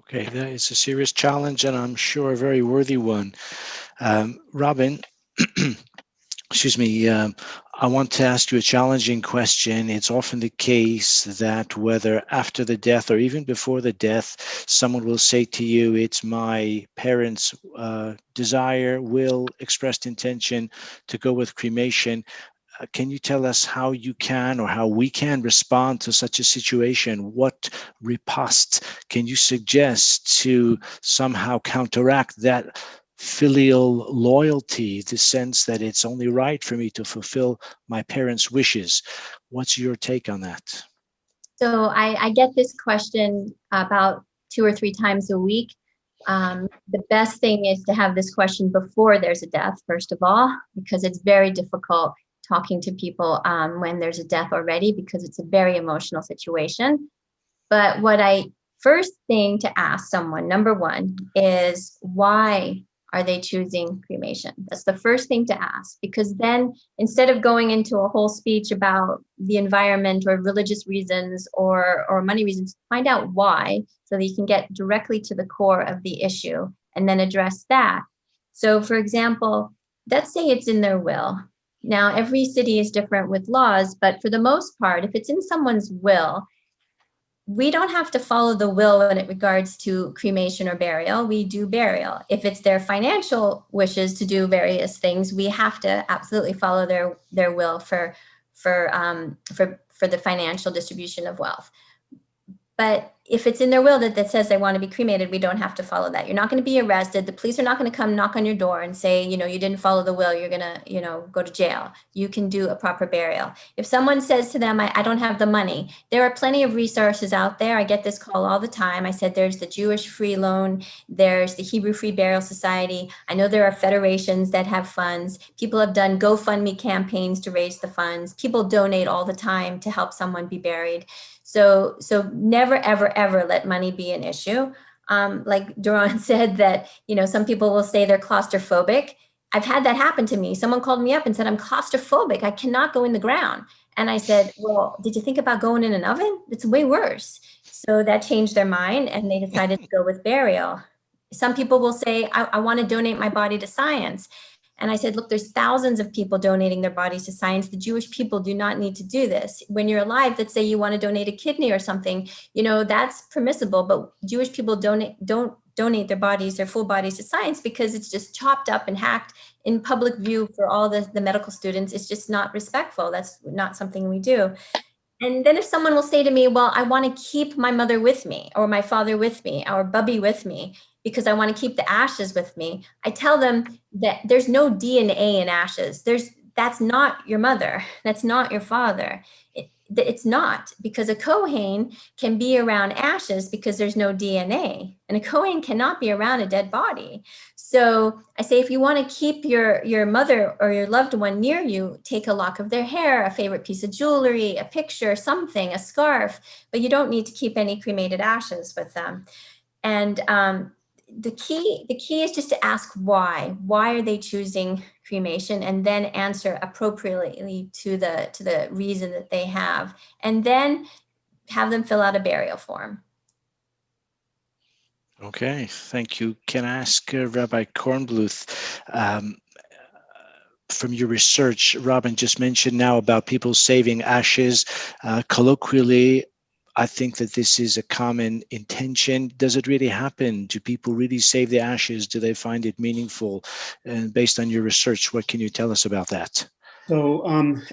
Okay, that is a serious challenge, and I'm sure a very worthy one. Robin, excuse me, I want to ask you a challenging question. It's often the case that whether after the death or even before the death, someone will say to you, it's my parents' desire, will, expressed intention to go with cremation. Can you tell us how you can or how we can respond to such a situation? What riposte can you suggest to somehow counteract that filial loyalty, the sense that it's only right for me to fulfill my parents' wishes? What's your take on that? So I get this question about 2 or 3 times a week. The best thing is to have this question before there's a death, first of all, because it's very difficult talking to people when there's a death already, because it's a very emotional situation. But what I first thing to ask someone, number one, is why are they choosing cremation? That's the first thing to ask, because then instead of going into a whole speech about the environment or religious reasons or money reasons, find out why, so that you can get directly to the core of the issue and then address that. So for example, let's say it's in their will. Now, every city is different with laws, but for the most part, if it's in someone's will, we don't have to follow the will when it regards to cremation or burial. We do burial. If it's their financial wishes to do various things, we have to absolutely follow their will for the financial distribution of wealth. But if it's in their will that says they want to be cremated, we don't have to follow that. You're not going to be arrested. The police are not going to come knock on your door and say, you didn't follow the will. You're going to, go to jail. You can do a proper burial. If someone says to them, I don't have the money, there are plenty of resources out there. I get this call all the time. I said, there's the Jewish Free Loan. There's the Hebrew Free Burial Society. I know there are federations that have funds. People have done GoFundMe campaigns to raise the funds. People donate all the time to help someone be buried. So never, ever, ever let money be an issue. Like Duran said that, some people will say they're claustrophobic. I've had that happen to me. Someone called me up and said, I'm claustrophobic. I cannot go in the ground. And I said, well, did you think about going in an oven? It's way worse. So that changed their mind and they decided to go with burial. Some people will say, I want to donate my body to science. And I said, look, there's thousands of people donating their bodies to science. The Jewish people do not need to do this. When you're alive, let's say you want to donate a kidney or something, that's permissible. But Jewish people don't donate their bodies, their full bodies to science because it's just chopped up and hacked in public view for all the medical students. It's just not respectful. That's not something we do. And then if someone will say to me, well, I want to keep my mother with me or my father with me or Bubby with me because I want to keep the ashes with me, I tell them that there's no DNA in ashes. That's not your mother. That's not your father. It's not, because a Kohen can be around ashes because there's no DNA, and a Kohen cannot be around a dead body. So I say, if you want to keep your mother or your loved one near you, take a lock of their hair, a favorite piece of jewelry, a picture, something, a scarf, but you don't need to keep any cremated ashes with them. And the key is just to ask why. Why are they choosing cremation, and then answer appropriately to the reason that they have, and then have them fill out a burial form. Okay, thank you. Can I ask Rabbi Kornbluth, from your research, Robin just mentioned now about people saving ashes. Colloquially, I think that this is a common intention. Does it really happen? Do people really save the ashes? Do they find it meaningful? And based on your research, what can you tell us about that? So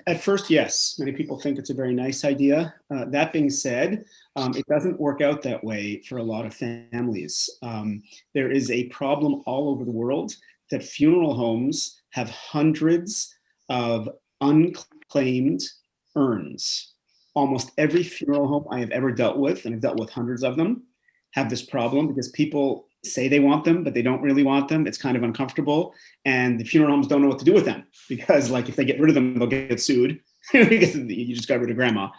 at first, yes, many people think it's a very nice idea. That being said, it doesn't work out that way for a lot of families. There is a problem all over the world that funeral homes have hundreds of unclaimed urns. Almost every funeral home I have ever dealt with, and I've dealt with hundreds of them, have this problem because people say they want them, but they don't really want them. It's kind of uncomfortable. And the funeral homes don't know what to do with them because, like, if they get rid of them, they'll get sued because you just got rid of grandma,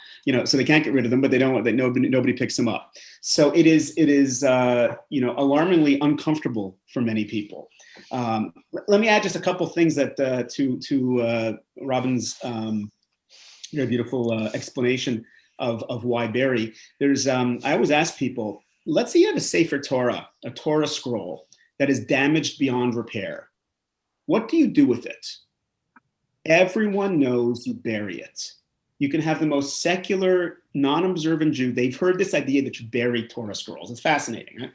so they can't get rid of them, but they don't want that. Nobody picks them up. So it is alarmingly uncomfortable for many people. Let me add just a couple things that to Robin's very beautiful explanation of why bury. There's I always ask people, let's say you have a Sefer Torah, a Torah scroll that is damaged beyond repair. What do you do with it? Everyone knows you bury it. You can have the most secular, non-observant Jew. They've heard this idea that you bury Torah scrolls. It's fascinating, right?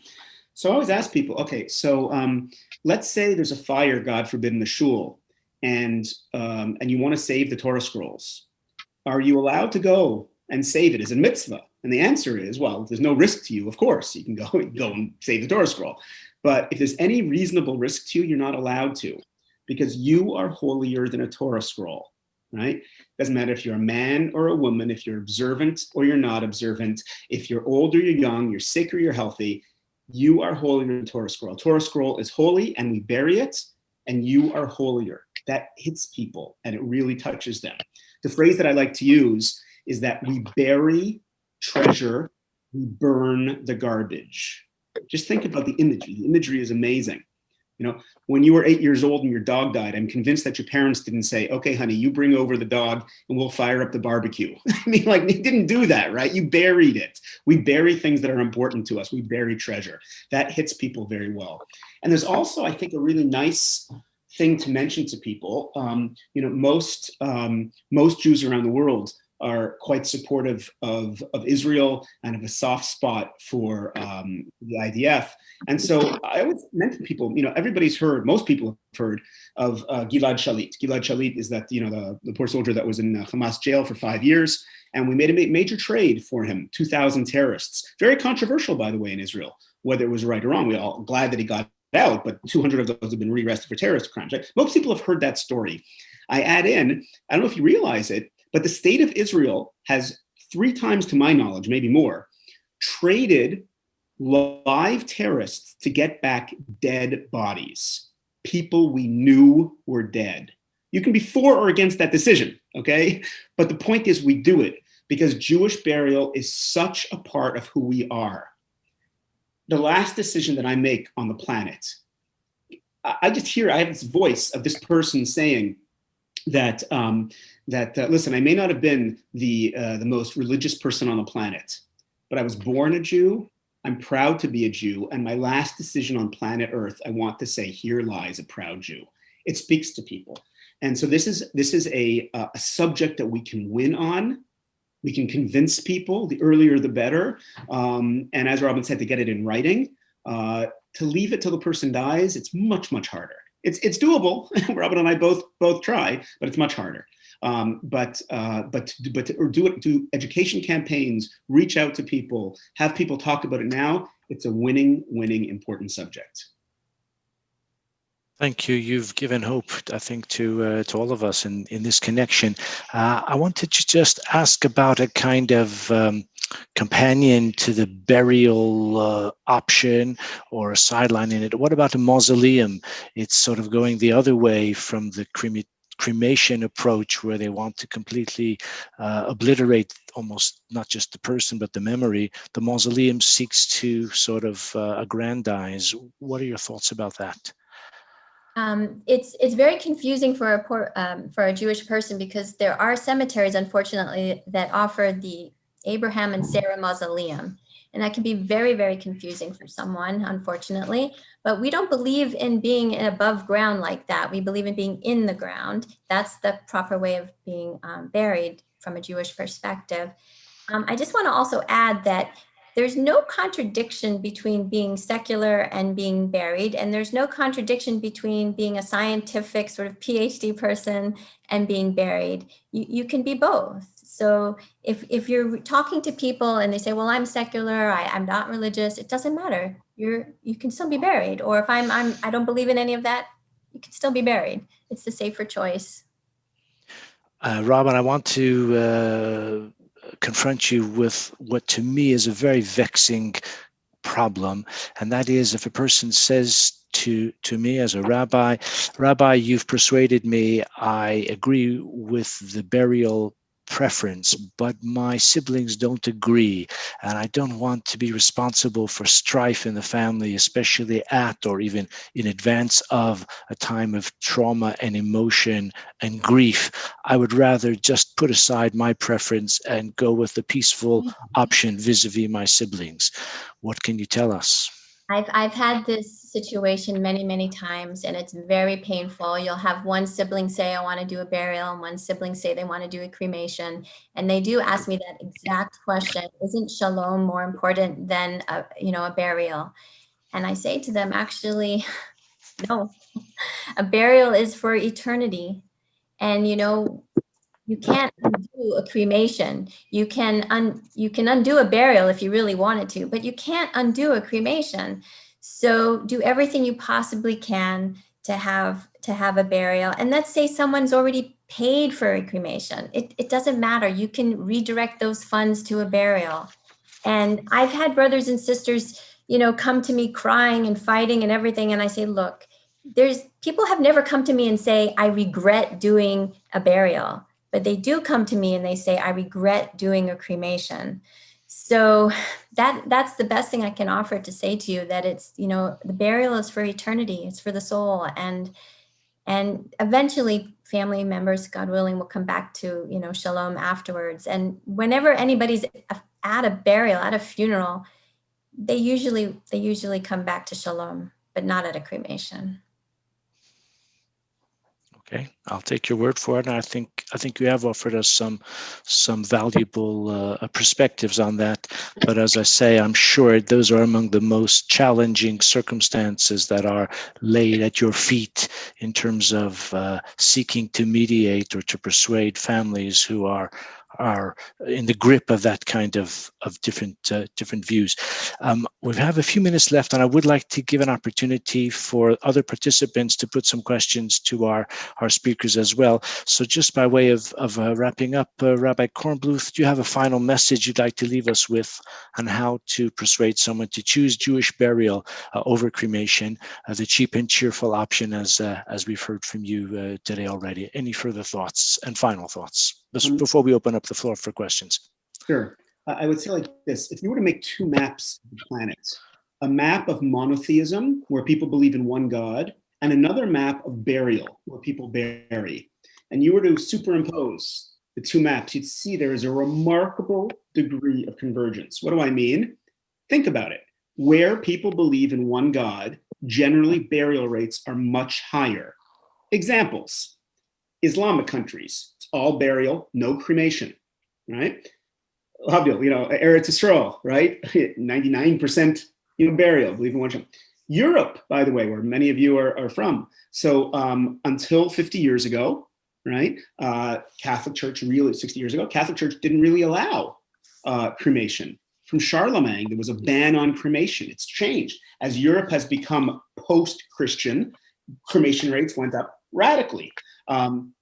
So I always ask people, okay, so let's say there's a fire, God forbid, in the shul, and you want to save the Torah scrolls. Are you allowed to go and save it as a mitzvah? And the answer is, well, if there's no risk to you, of course, you can go and save the Torah scroll. But if there's any reasonable risk to you, you're not allowed to, because you are holier than a Torah scroll, right? Doesn't matter if you're a man or a woman, if you're observant or you're not observant, if you're old or you're young, you're sick or you're healthy, you are holier than a Torah scroll. Torah scroll is holy and we bury it, and you are holier. That hits people and it really touches them. The phrase that I like to use is that we bury treasure, we burn the garbage. Just think about the imagery. The imagery is amazing. When you were 8 years old and your dog died, I'm convinced that your parents didn't say, okay, honey, you bring over the dog and we'll fire up the barbecue. I mean, like, they didn't do that, right? You buried it. We bury things that are important to us. We bury treasure. That hits people very well. And there's also, I think, a really nice thing to mention to people. Most Jews around the world are quite supportive of Israel and have a soft spot for the IDF. And so I always mention people, everybody's heard, most people have heard of Gilad Shalit. Gilad Shalit is that, the poor soldier that was in Hamas jail for 5 years. And we made a major trade for him, 2,000 terrorists. Very controversial, by the way, in Israel, whether it was right or wrong. We're all glad that he got out, but 200 of those have been rearrested for terrorist crimes. Right? Most people have heard that story. I add in, I don't know if you realize it, but the state of Israel has 3 times, to my knowledge, maybe more, traded live terrorists to get back dead bodies, people we knew were dead. You can be for or against that decision, okay? But the point is we do it because Jewish burial is such a part of who we are. The last decision that I make on the planet, I just hear, I have this voice of this person saying that, listen, I may not have been the most religious person on the planet, but I was born a Jew. I'm proud to be a Jew. And my last decision on planet Earth, I want to say, here lies a proud Jew. It speaks to people. And so this is a subject that we can win on. We can convince people, the earlier the better. And as Robin said, to get it in writing, to leave it till the person dies, it's much, much harder. It's doable. Robin and I both try, but it's much harder. But do education campaigns, reach out to people, have people talk about it now. It's a winning, important subject. Thank you. You've given hope, I think, to all of us in this connection. I wanted to just ask about a kind of companion to the burial option or a sideline in it. What about a mausoleum? It's sort of going the other way from the cremation approach, where they want to completely obliterate almost not just the person but the memory. The mausoleum seeks to sort of aggrandize. What are your thoughts about that? It's very confusing for a Jewish person, because there are cemeteries, unfortunately, that offer the Abraham and Sarah mausoleum, and that can be very, very confusing for someone, unfortunately. But we don't believe in being above ground like that. We believe in being in the ground. That's the proper way of being buried from a Jewish perspective. I just want to also add that there's no contradiction between being secular and being buried, and there's no contradiction between being a scientific sort of PhD person and being buried. You can be both. So if you're talking to people and they say, well, I'm secular, I'm not religious, it doesn't matter. You can still be buried. Or if I don't believe in any of that, you can still be buried. It's the safer choice. Robin, I want to confront you with what to me is a very vexing problem, and that is if a person says to me as a rabbi, you've persuaded me, I agree with the burial preference, but my siblings don't agree, and I don't want to be responsible for strife in the family, especially at or even in advance of a time of trauma and emotion and grief. I would rather just put aside my preference and go with the peaceful option vis-a-vis my siblings. What can you tell us? I've had this situation many, many times, and it's very painful. You'll have one sibling say, I want to do a burial, and one sibling say they want to do a cremation. And they do ask me that exact question: isn't shalom more important than a burial? And I say to them, actually, no. A burial is for eternity. And you can't undo a cremation. You can undo a burial if you really wanted to, but you can't undo a cremation. So do everything you possibly can to have a burial. And let's say someone's already paid for a cremation. It doesn't matter. You can redirect those funds to a burial. And I've had brothers and sisters, come to me crying and fighting and everything. And I say, look, people have never come to me and say, I regret doing a burial. But they do come to me and they say, I regret doing a cremation. So that's the best thing I can offer to say to you, that it's, the burial is for eternity. It's for the soul. And eventually family members, God willing, will come back to, shalom afterwards. And whenever anybody's at a burial, at a funeral, they usually come back to shalom, but not at a cremation. Okay, I'll take your word for it. And I think you have offered us some valuable perspectives on that. But as I say, I'm sure those are among the most challenging circumstances that are laid at your feet in terms of seeking to mediate or to persuade families who are in the grip of that kind of different views. We have a few minutes left, and I would like to give an opportunity for other participants to put some questions to our speakers as well. So just by way of wrapping up, Rabbi Kornbluth, do you have a final message you'd like to leave us with on how to persuade someone to choose Jewish burial over cremation, the cheap and cheerful option, as we've heard from you today already? Any further thoughts and final thoughts before we open up the floor for questions? Sure. I would say like this: if you were to make two maps of the planet, a map of monotheism, where people believe in one God, and another map of burial, where people bury, and you were to superimpose the two maps, you'd see there is a remarkable degree of convergence. What do I mean? Think about it. Where people believe in one God, generally burial rates are much higher. Examples: Islamic countries, it's all burial, no cremation, right? Eretz Yisrael, right? 99%, burial, believe in one shot. Europe, by the way, where many of you are from. So until 50 years ago, right, Catholic Church 60 years ago, Catholic Church didn't really allow cremation. From Charlemagne, there was a ban on cremation. It's changed. As Europe has become post-Christian, cremation rates went up radically.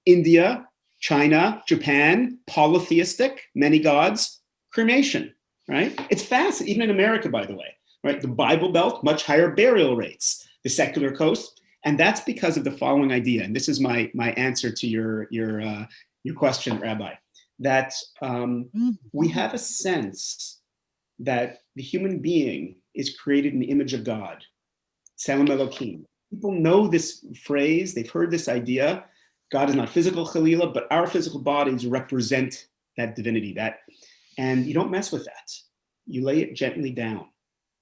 India, China, Japan, polytheistic, many gods, cremation, right? It's fascinating, even in America, by the way, right? The Bible Belt, much higher burial rates, the secular coast, and that's because of the following idea, and this is my answer to your question, Rabbi, that we have a sense that the human being is created in the image of God, Tselem Elokim. People know this phrase, they've heard this idea. God is not physical, Chalila, but our physical bodies represent that divinity, and you don't mess with that. You lay it gently down.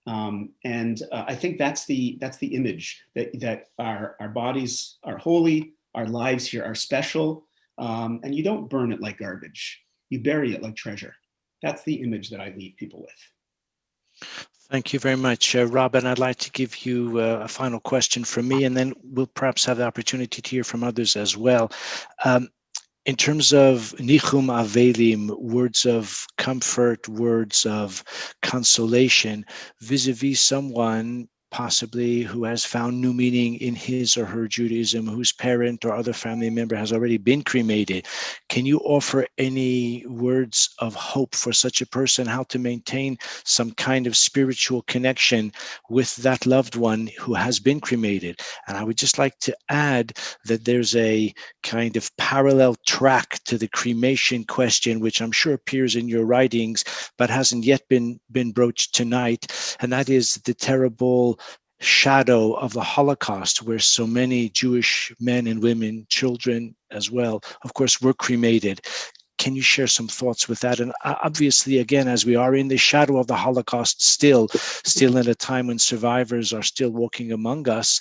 I think that's the image that our bodies are holy, our lives here are special, and you don't burn it like garbage. You bury it like treasure. That's the image that I leave people with. Thank you very much, Robin. I'd like to give you a final question from me, and then we'll perhaps have the opportunity to hear from others as well. In terms of nichum avelim, words of comfort, words of consolation, vis-a-vis someone possibly who has found new meaning in his or her Judaism, whose parent or other family member has already been cremated, can you offer any words of hope for such a person, how to maintain some kind of spiritual connection with that loved one who has been cremated? And I would just like to add that there's a kind of parallel track to the cremation question, which I'm sure appears in your writings, but hasn't yet been broached tonight. And that is the terrible shadow of the Holocaust, where so many Jewish men and women, children as well, of course, were cremated. Can you share some thoughts with that? And obviously, again, as we are in the shadow of the Holocaust still in a time when survivors are still walking among us,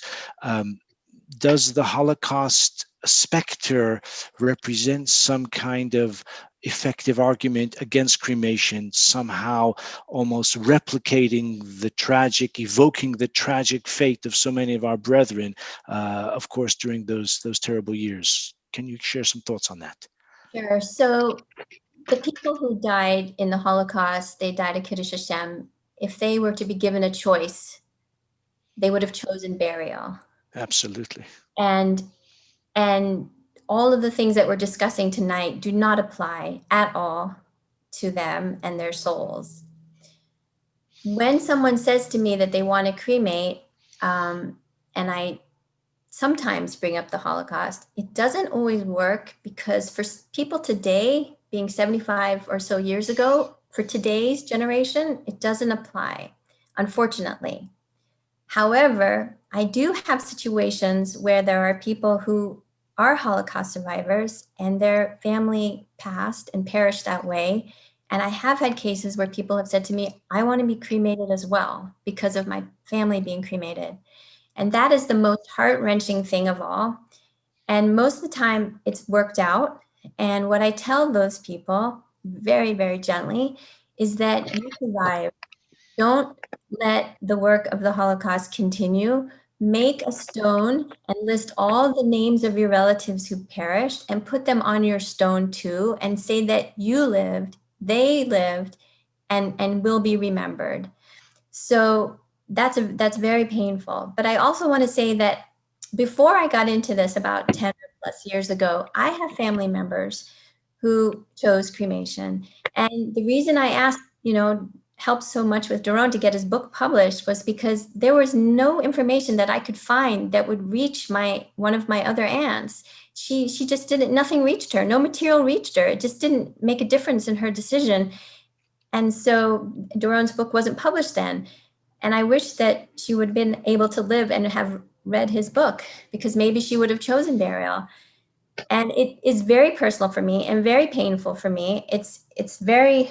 does the Holocaust specter represent some kind of effective argument against cremation, somehow almost replicating the tragic, evoking the tragic fate of so many of our brethren, of course, during those terrible years? Can you share some thoughts on that? Sure. So the people who died in the Holocaust, they died at Kiddush Hashem. If they were to be given a choice, they would have chosen burial. Absolutely. And all of the things that we're discussing tonight do not apply at all to them and their souls. When someone says to me that they want to cremate, and I sometimes bring up the Holocaust, it doesn't always work, because for people today, being 75 or so years ago, for today's generation, it doesn't apply, unfortunately. However, I do have situations where there are people who are Holocaust survivors and their family passed and perished that way. And I have had cases where people have said to me, I want to be cremated as well because of my family being cremated. And that is the most heart-wrenching thing of all. And most of the time it's worked out. And what I tell those people very, very gently is that you survived. Don't let the work of the Holocaust continue. Make a stone and list all the names of your relatives who perished and put them on your stone too, and say that you lived, they lived, and will be remembered. So that's very painful. But I also want to say that before I got into this about 10 or plus years ago, I have family members who chose cremation. And the reason I asked, helped so much with Daron to get his book published was because there was no information that I could find that would reach one of my other aunts. She just didn't, nothing reached her, no material reached her. It just didn't make a difference in her decision. And so Daron's book wasn't published then. And I wish that she would have been able to live and have read his book, because maybe she would have chosen burial. And it is very personal for me and very painful for me. It's very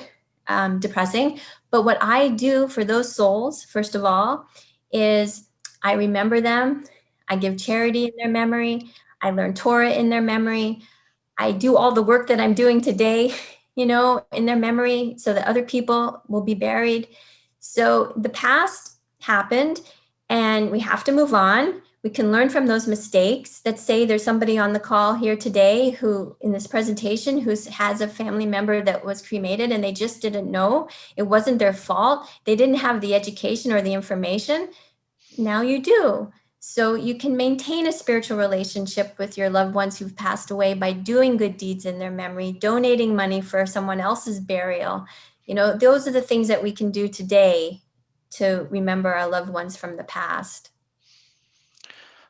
depressing. But what I do for those souls, first of all, is I remember them. I give charity in their memory. I learn Torah in their memory. I do all the work that I'm doing today, in their memory, so that other people will be buried. So the past happened and we have to move on. We can learn from those mistakes. Let's say there's somebody on the call here today who, in this presentation, who has a family member that was cremated and they just didn't know. It wasn't their fault. They didn't have the education or the information. Now you do. So you can maintain a spiritual relationship with your loved ones who've passed away by doing good deeds in their memory, donating money for someone else's burial. Those are the things that we can do today to remember our loved ones from the past.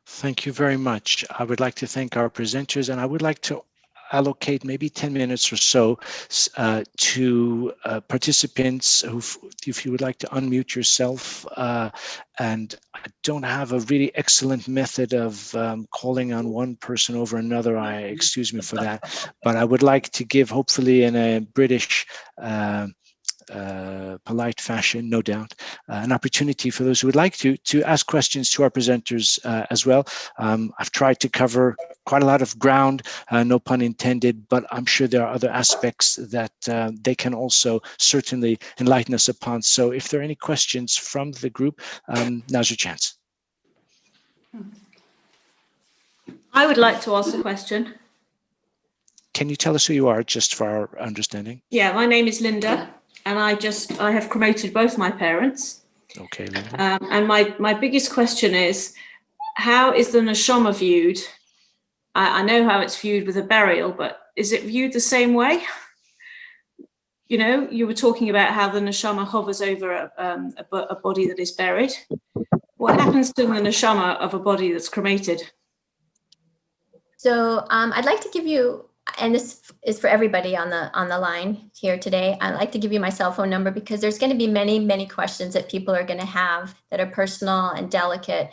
Thank you very much. I would like to thank our presenters, and I would like to allocate maybe 10 minutes or so to participants who, if you would like to unmute yourself, and I don't have a really excellent method of calling on one person over another. Excuse me for that, but I would like to give, hopefully in a British polite fashion, no doubt, an opportunity for those who would like to ask questions to our presenters as well. I've tried to cover quite a lot of ground, no pun intended, but I'm sure there are other aspects that they can also certainly enlighten us upon. So if there are any questions from the group, now's your chance. I would like to ask a question. Can you tell us who you are, just for our understanding? Yeah, my name is Linda. And I have cremated both my parents. Okay, Linda. And my biggest question is, how is the neshama viewed? I know how it's viewed with a burial, but is it viewed the same way? You were talking about how the neshama hovers over a body that is buried. What happens to the neshama of a body that's cremated? So I'd like to give you, and this is for everybody on the line here today, I'd like to give you my cell phone number, because there's going to be many, many questions that people are going to have that are personal and delicate.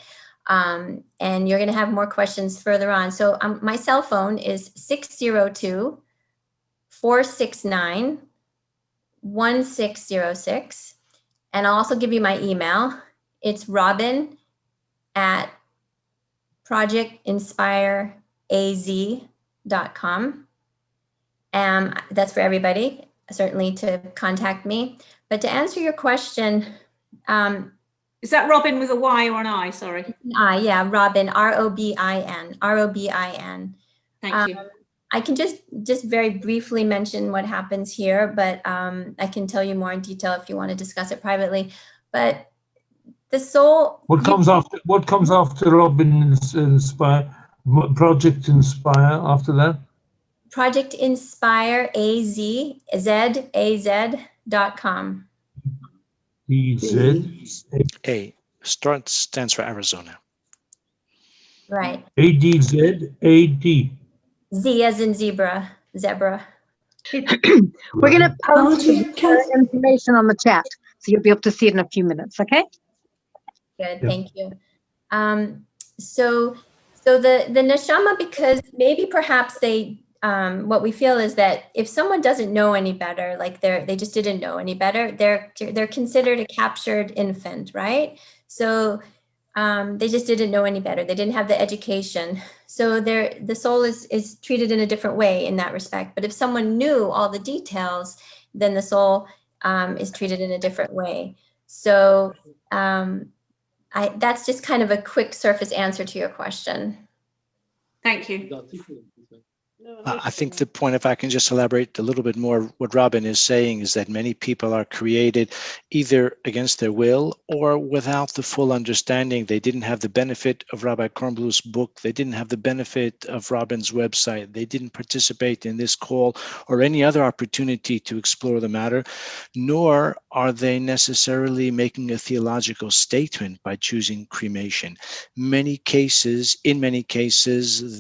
And you're going to have more questions further on. So my cell phone is 602-469-1606. And I'll also give you my email. It's robin@projectinspireaz.com. That's for everybody, certainly, to contact me. But to answer your question, is that Robin with a Y or an I? Sorry. Yeah, Robin, ROBIN. Thank you. I can just very briefly mention what happens here, but I can tell you more in detail if you want to discuss it privately. But the soul. What comes after Robin Inspire? Project Inspire after that? Project Inspire AZ.com. A stands for Arizona. Right. ADZ. Z as in zebra. We're going to post information on the chat, so you'll be able to see it in a few minutes. Okay. Good. Thank you. So the neshama, because maybe perhaps they. What we feel is that if someone doesn't know any better, like they just didn't know any better, they're considered a captured infant, right? So they just didn't know any better. They didn't have the education. So the soul is treated in a different way in that respect. But if someone knew all the details, then the soul is treated in a different way. So that's just kind of a quick surface answer to your question. Thank you. I think the point, if I can just elaborate a little bit more, what Robin is saying is that many people are created either against their will or without the full understanding. They didn't have the benefit of Rabbi Kornbluth's book. They didn't have the benefit of Robin's website. They didn't participate in this call or any other opportunity to explore the matter, nor are they necessarily making a theological statement by choosing cremation. In many cases,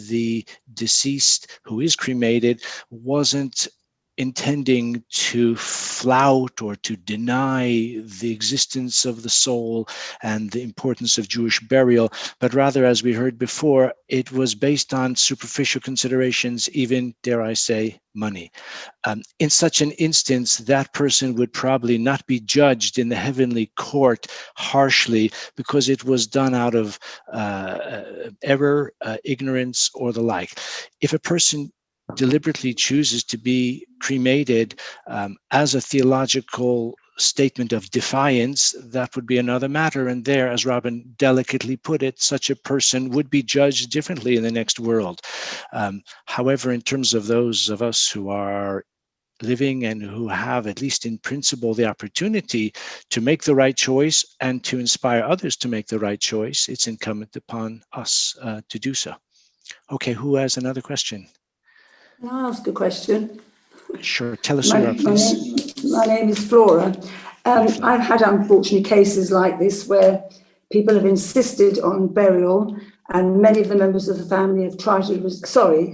the deceased who is cremated wasn't intending to flout or to deny the existence of the soul and the importance of Jewish burial, but rather, as we heard before, it was based on superficial considerations, even, dare I say, money. In such an instance, that person would probably not be judged in the heavenly court harshly because it was done out of error, ignorance, or the like. If a person deliberately chooses to be cremated as a theological statement of defiance, that would be another matter. And there, as Robin delicately put it, such a person would be judged differently in the next world. However, in terms of those of us who are living and who have, at least in principle, the opportunity to make the right choice and to inspire others to make the right choice, it's incumbent upon us to do so. Okay, who has another question? Can I ask a question? Sure, tell us who you are, please. My name is Flora. I've had unfortunate cases like this where people have insisted on burial, and many of the members of the family have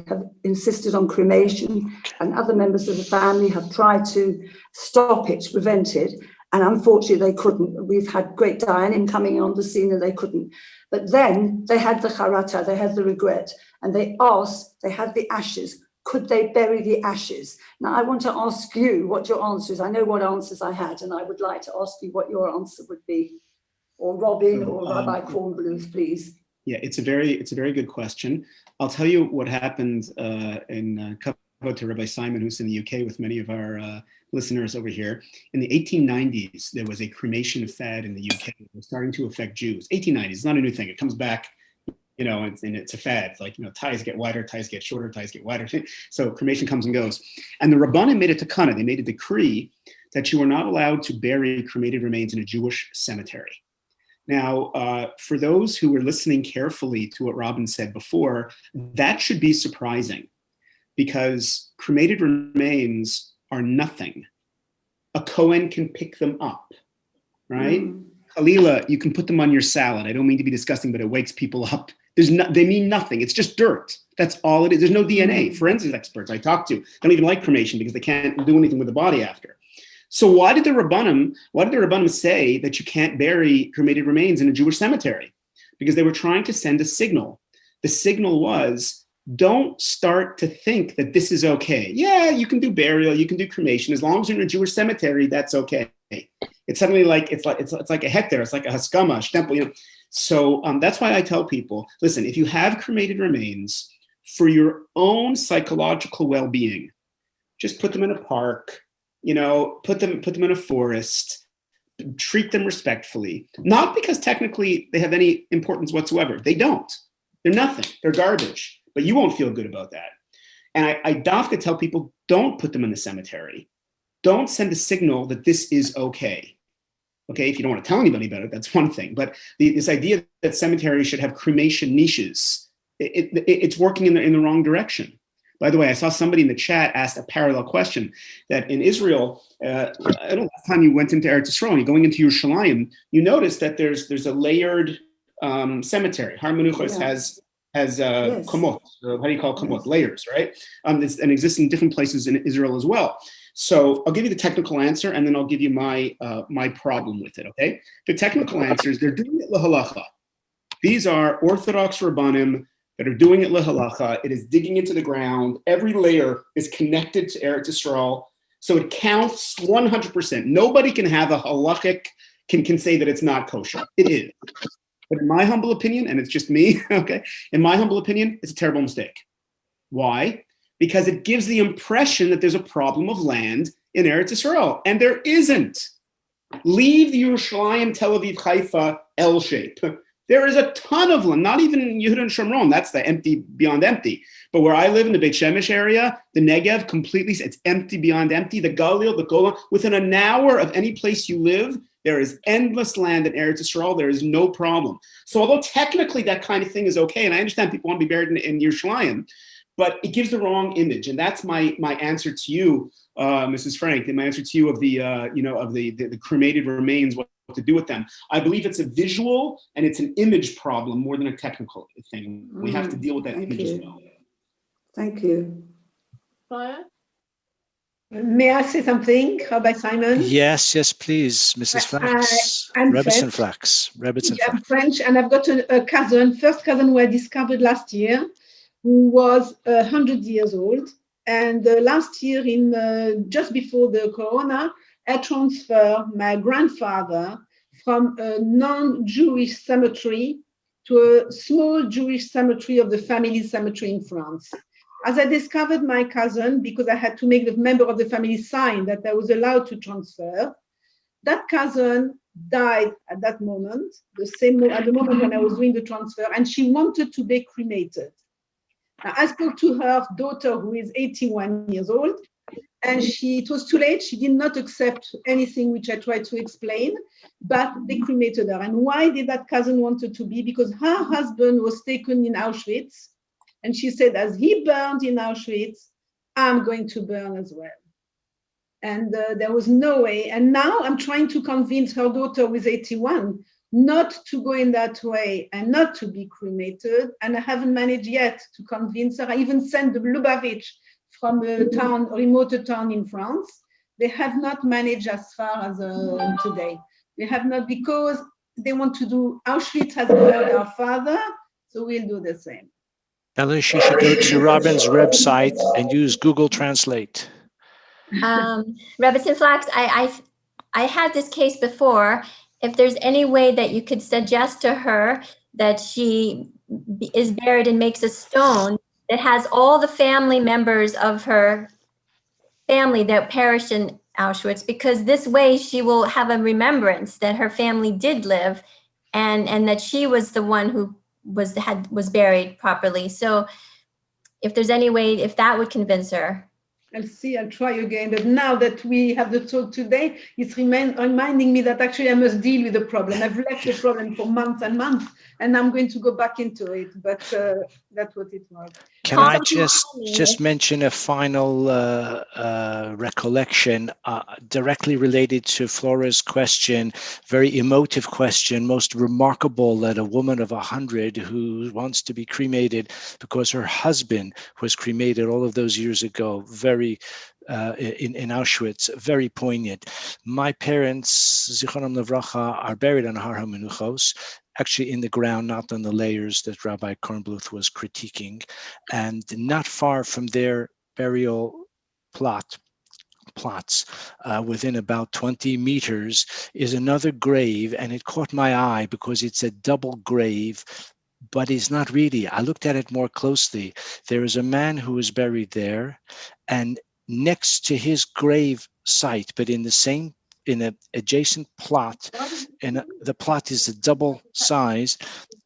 have insisted on cremation, and other members of the family have tried to stop it, prevent it, and unfortunately they couldn't. We've had great Dayanim coming on the scene and they couldn't. But then they had the charata, they had the regret, and they had the ashes. Could they bury the ashes? Now, I want to ask you what your answer is. I know what answers I had, and I would like to ask you what your answer would be, or Robin, or Rabbi Kornbluth, please. Yeah, it's a very good question. I'll tell you what happened in Kavod to Rabbi Simon, who's in the UK with many of our listeners over here. In the 1890s, there was a cremation fad in the UK. It was starting to affect Jews. 1890s, it's not a new thing. It comes back, and it's a fad. It's like, ties get wider, ties get shorter, ties get wider. So cremation comes and goes. And the Rabbanim made a takana. They made a decree that you were not allowed to bury cremated remains in a Jewish cemetery. Now, for those who were listening carefully to what Robin said before, that should be surprising because cremated remains are nothing. A Kohen can pick them up, right? Kalila, you can put them on your salad. I don't mean to be disgusting, but it wakes people up. They mean nothing. It's just dirt. That's all it is. There's no DNA. Forensics experts I talk to don't even like cremation because they can't do anything with the body after. So why did the Rabbanim say that you can't bury cremated remains in a Jewish cemetery? Because they were trying to send a signal. The signal was, don't start to think that this is okay. Yeah, you can do burial, you can do cremation. As long as you're in a Jewish cemetery, that's okay. It's suddenly like it's like a hektar, it's like a haskama, a shtempel, So that's why I tell people, listen, if you have cremated remains for your own psychological well-being, just put them in a park, put them in a forest, treat them respectfully. Not because technically they have any importance whatsoever. They don't. They're nothing. They're garbage. But you won't feel good about that. And I dafka tell people, don't put them in the cemetery. Don't send a signal that this is okay. Okay, if you don't want to tell anybody about it, that's one thing. But this idea that cemeteries should have cremation niches, it's working in the wrong direction. By the way, I saw somebody in the chat asked a parallel question that in Israel, I don't know, last time you went into Eretz Yisrael and you're going into Yerushalayim, you notice that there's a layered cemetery. Har Menuchos has yes. Komot, how do you call komot? Yes. Layers, right? And exists in different places in Israel as well. So I'll give you the technical answer and then I'll give you my problem with it, okay? The technical answer is they're doing it lahalacha. These are Orthodox Rabbanim that are doing it lahalacha. It is digging into the ground. Every layer is connected to Eretz Yisrael. So it counts 100%. Nobody can have a halachic, can say that it's not kosher. It is. But in my humble opinion, and it's just me, okay, in my humble opinion, it's a terrible mistake. Why? Because it gives the impression that there's a problem of land in Eretz Yisrael, and there isn't. Leave the Yerushalayim, Tel Aviv, Haifa L shape. There is a ton of land, not even in Yehuda and Shomron. That's the empty beyond empty. But where I live in the Beit Shemesh area, the Negev, completely, it's empty beyond empty. The Galil, the Golan, within an hour of any place you live, there is endless land in Eretz Yisrael. There is no problem. So although technically that kind of thing is okay, and I understand people want to be buried in Yerushalayim, but it gives the wrong image. And that's my answer to you, Mrs. Frank, and my answer to you of the cremated remains, what to do with them. I believe it's a visual and it's an image problem more than a technical thing. We have to deal with that image as well. Thank you. May I say something, Rabbi Simon? Yes, please, Mrs. Flax. I'm Rebbitzin French. Flax. I'm French, and I've got a cousin, first cousin who I discovered last year, who was 100 years old. And last year, just before the corona, I transferred my grandfather from a non-Jewish cemetery to a small Jewish cemetery of the family cemetery in France. As I discovered my cousin, because I had to make the member of the family sign that I was allowed to transfer, that cousin died at that moment, at the moment when I was doing the transfer, and she wanted to be cremated. Now, I spoke to her daughter, who is 81 years old, and it was too late. She did not accept anything which I tried to explain, but they cremated her. And why did that cousin wanted to be? Because her husband was taken in Auschwitz, and she said, as he burned in Auschwitz, I'm going to burn as well. And there was no way. And now I'm trying to convince her daughter, who is 81, not to go in that way and not to be cremated. And I haven't managed yet to convince her. I even sent the Lubavitch from a remote town in France. They have not managed as far as today. They have not, because they want to do, Auschwitz has burned our father, so we'll do the same. Tell her she should go to Robin's website and use Google Translate. Rebbitzin Flax, I had this case before. If there's any way that you could suggest to her that she is buried and makes a stone that has all the family members of her family that perished in Auschwitz, because this way she will have a remembrance that her family did live and that she was the one who was buried properly. So if there's any way, if that would convince her. I'll try again. But now that we have the talk today, it's reminding me that actually I must deal with the problem. I've left the problem for months and months, and I'm going to go back into it. But that's what it was. Can I just mention a final recollection directly related to Flora's question, very emotive question, most remarkable that a woman of 100 who wants to be cremated because her husband was cremated all of those years ago, very in Auschwitz, very poignant. My parents, Zichronam Levracha, are buried on Har HaMenuchos, actually in the ground, not on the layers that Rabbi Kornbluth was critiquing, and not far from their burial plots, within about 20 meters, is another grave, and it caught my eye because it's a double grave, but it's not really. I looked at it more closely. There is a man who was buried there, and next to his grave site, but in an adjacent plot, and the plot is a double size,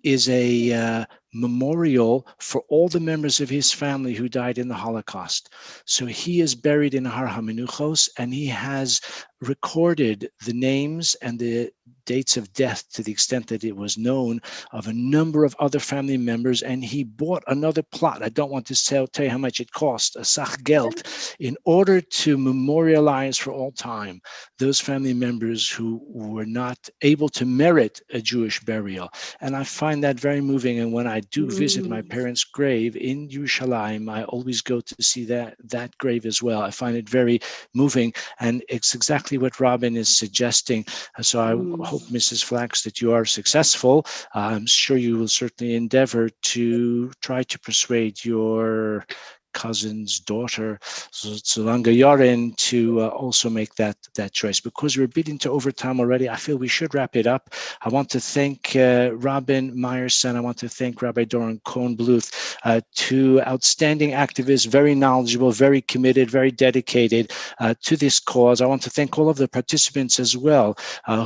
is a memorial for all the members of his family who died in the Holocaust. So he is buried in Har HaMenuchos, and he has recorded the names and the dates of death, to the extent that it was known, of a number of other family members, and he bought another plot. I don't want to tell you how much it cost, a sach geld, in order to memorialize for all time those family members who were not able to merit a Jewish burial. And I find that very moving. And when I do visit my parents' grave in Yerushalayim, I always go to see that grave as well. I find it very moving, and it's exactly what Robin is suggesting. So I hope, Mrs. Flax, that you are successful. I'm sure you will certainly endeavor to try to persuade your cousin's daughter, Zulanga Yorin, to also make that choice. Because we're beating to overtime already, I feel we should wrap it up. I want to thank Robin Meyerson. I want to thank Rabbi Doron Cohen-Bluth, two outstanding activists, very knowledgeable, very committed, very dedicated to this cause. I want to thank all of the participants as well,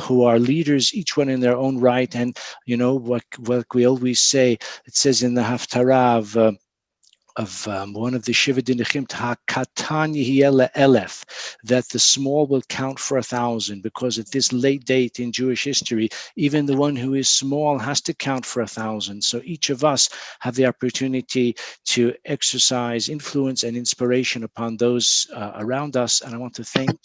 who are leaders, each one in their own right. And you know what we always say, it says in the Haftarah of one of the Shiva Dinachim, Katan Yehiel Elef, that the small will count for 1,000, because at this late date in Jewish history, even the one who is small has to count for 1,000. So each of us have the opportunity to exercise influence and inspiration upon those around us. And I want to thank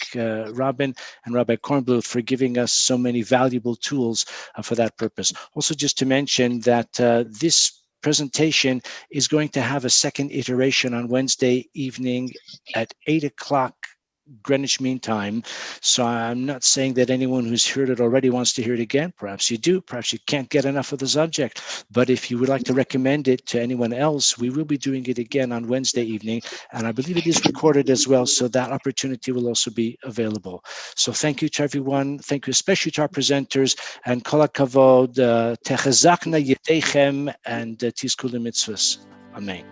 Robin and Rabbi Kornbluth for giving us so many valuable tools for that purpose. Also, just to mention that this presentation is going to have a second iteration on Wednesday evening at 8 o'clock Greenwich Mean Time. So I'm not saying that anyone who's heard it already wants to hear it again. Perhaps you do. Perhaps you can't get enough of the subject. But if you would like to recommend it to anyone else, we will be doing it again on Wednesday evening. And I believe it is recorded as well, so that opportunity will also be available. So thank you to everyone. Thank you especially to our presenters. And kol hakavod, techezakna yedechem, and tizku lemitzvos. Amen.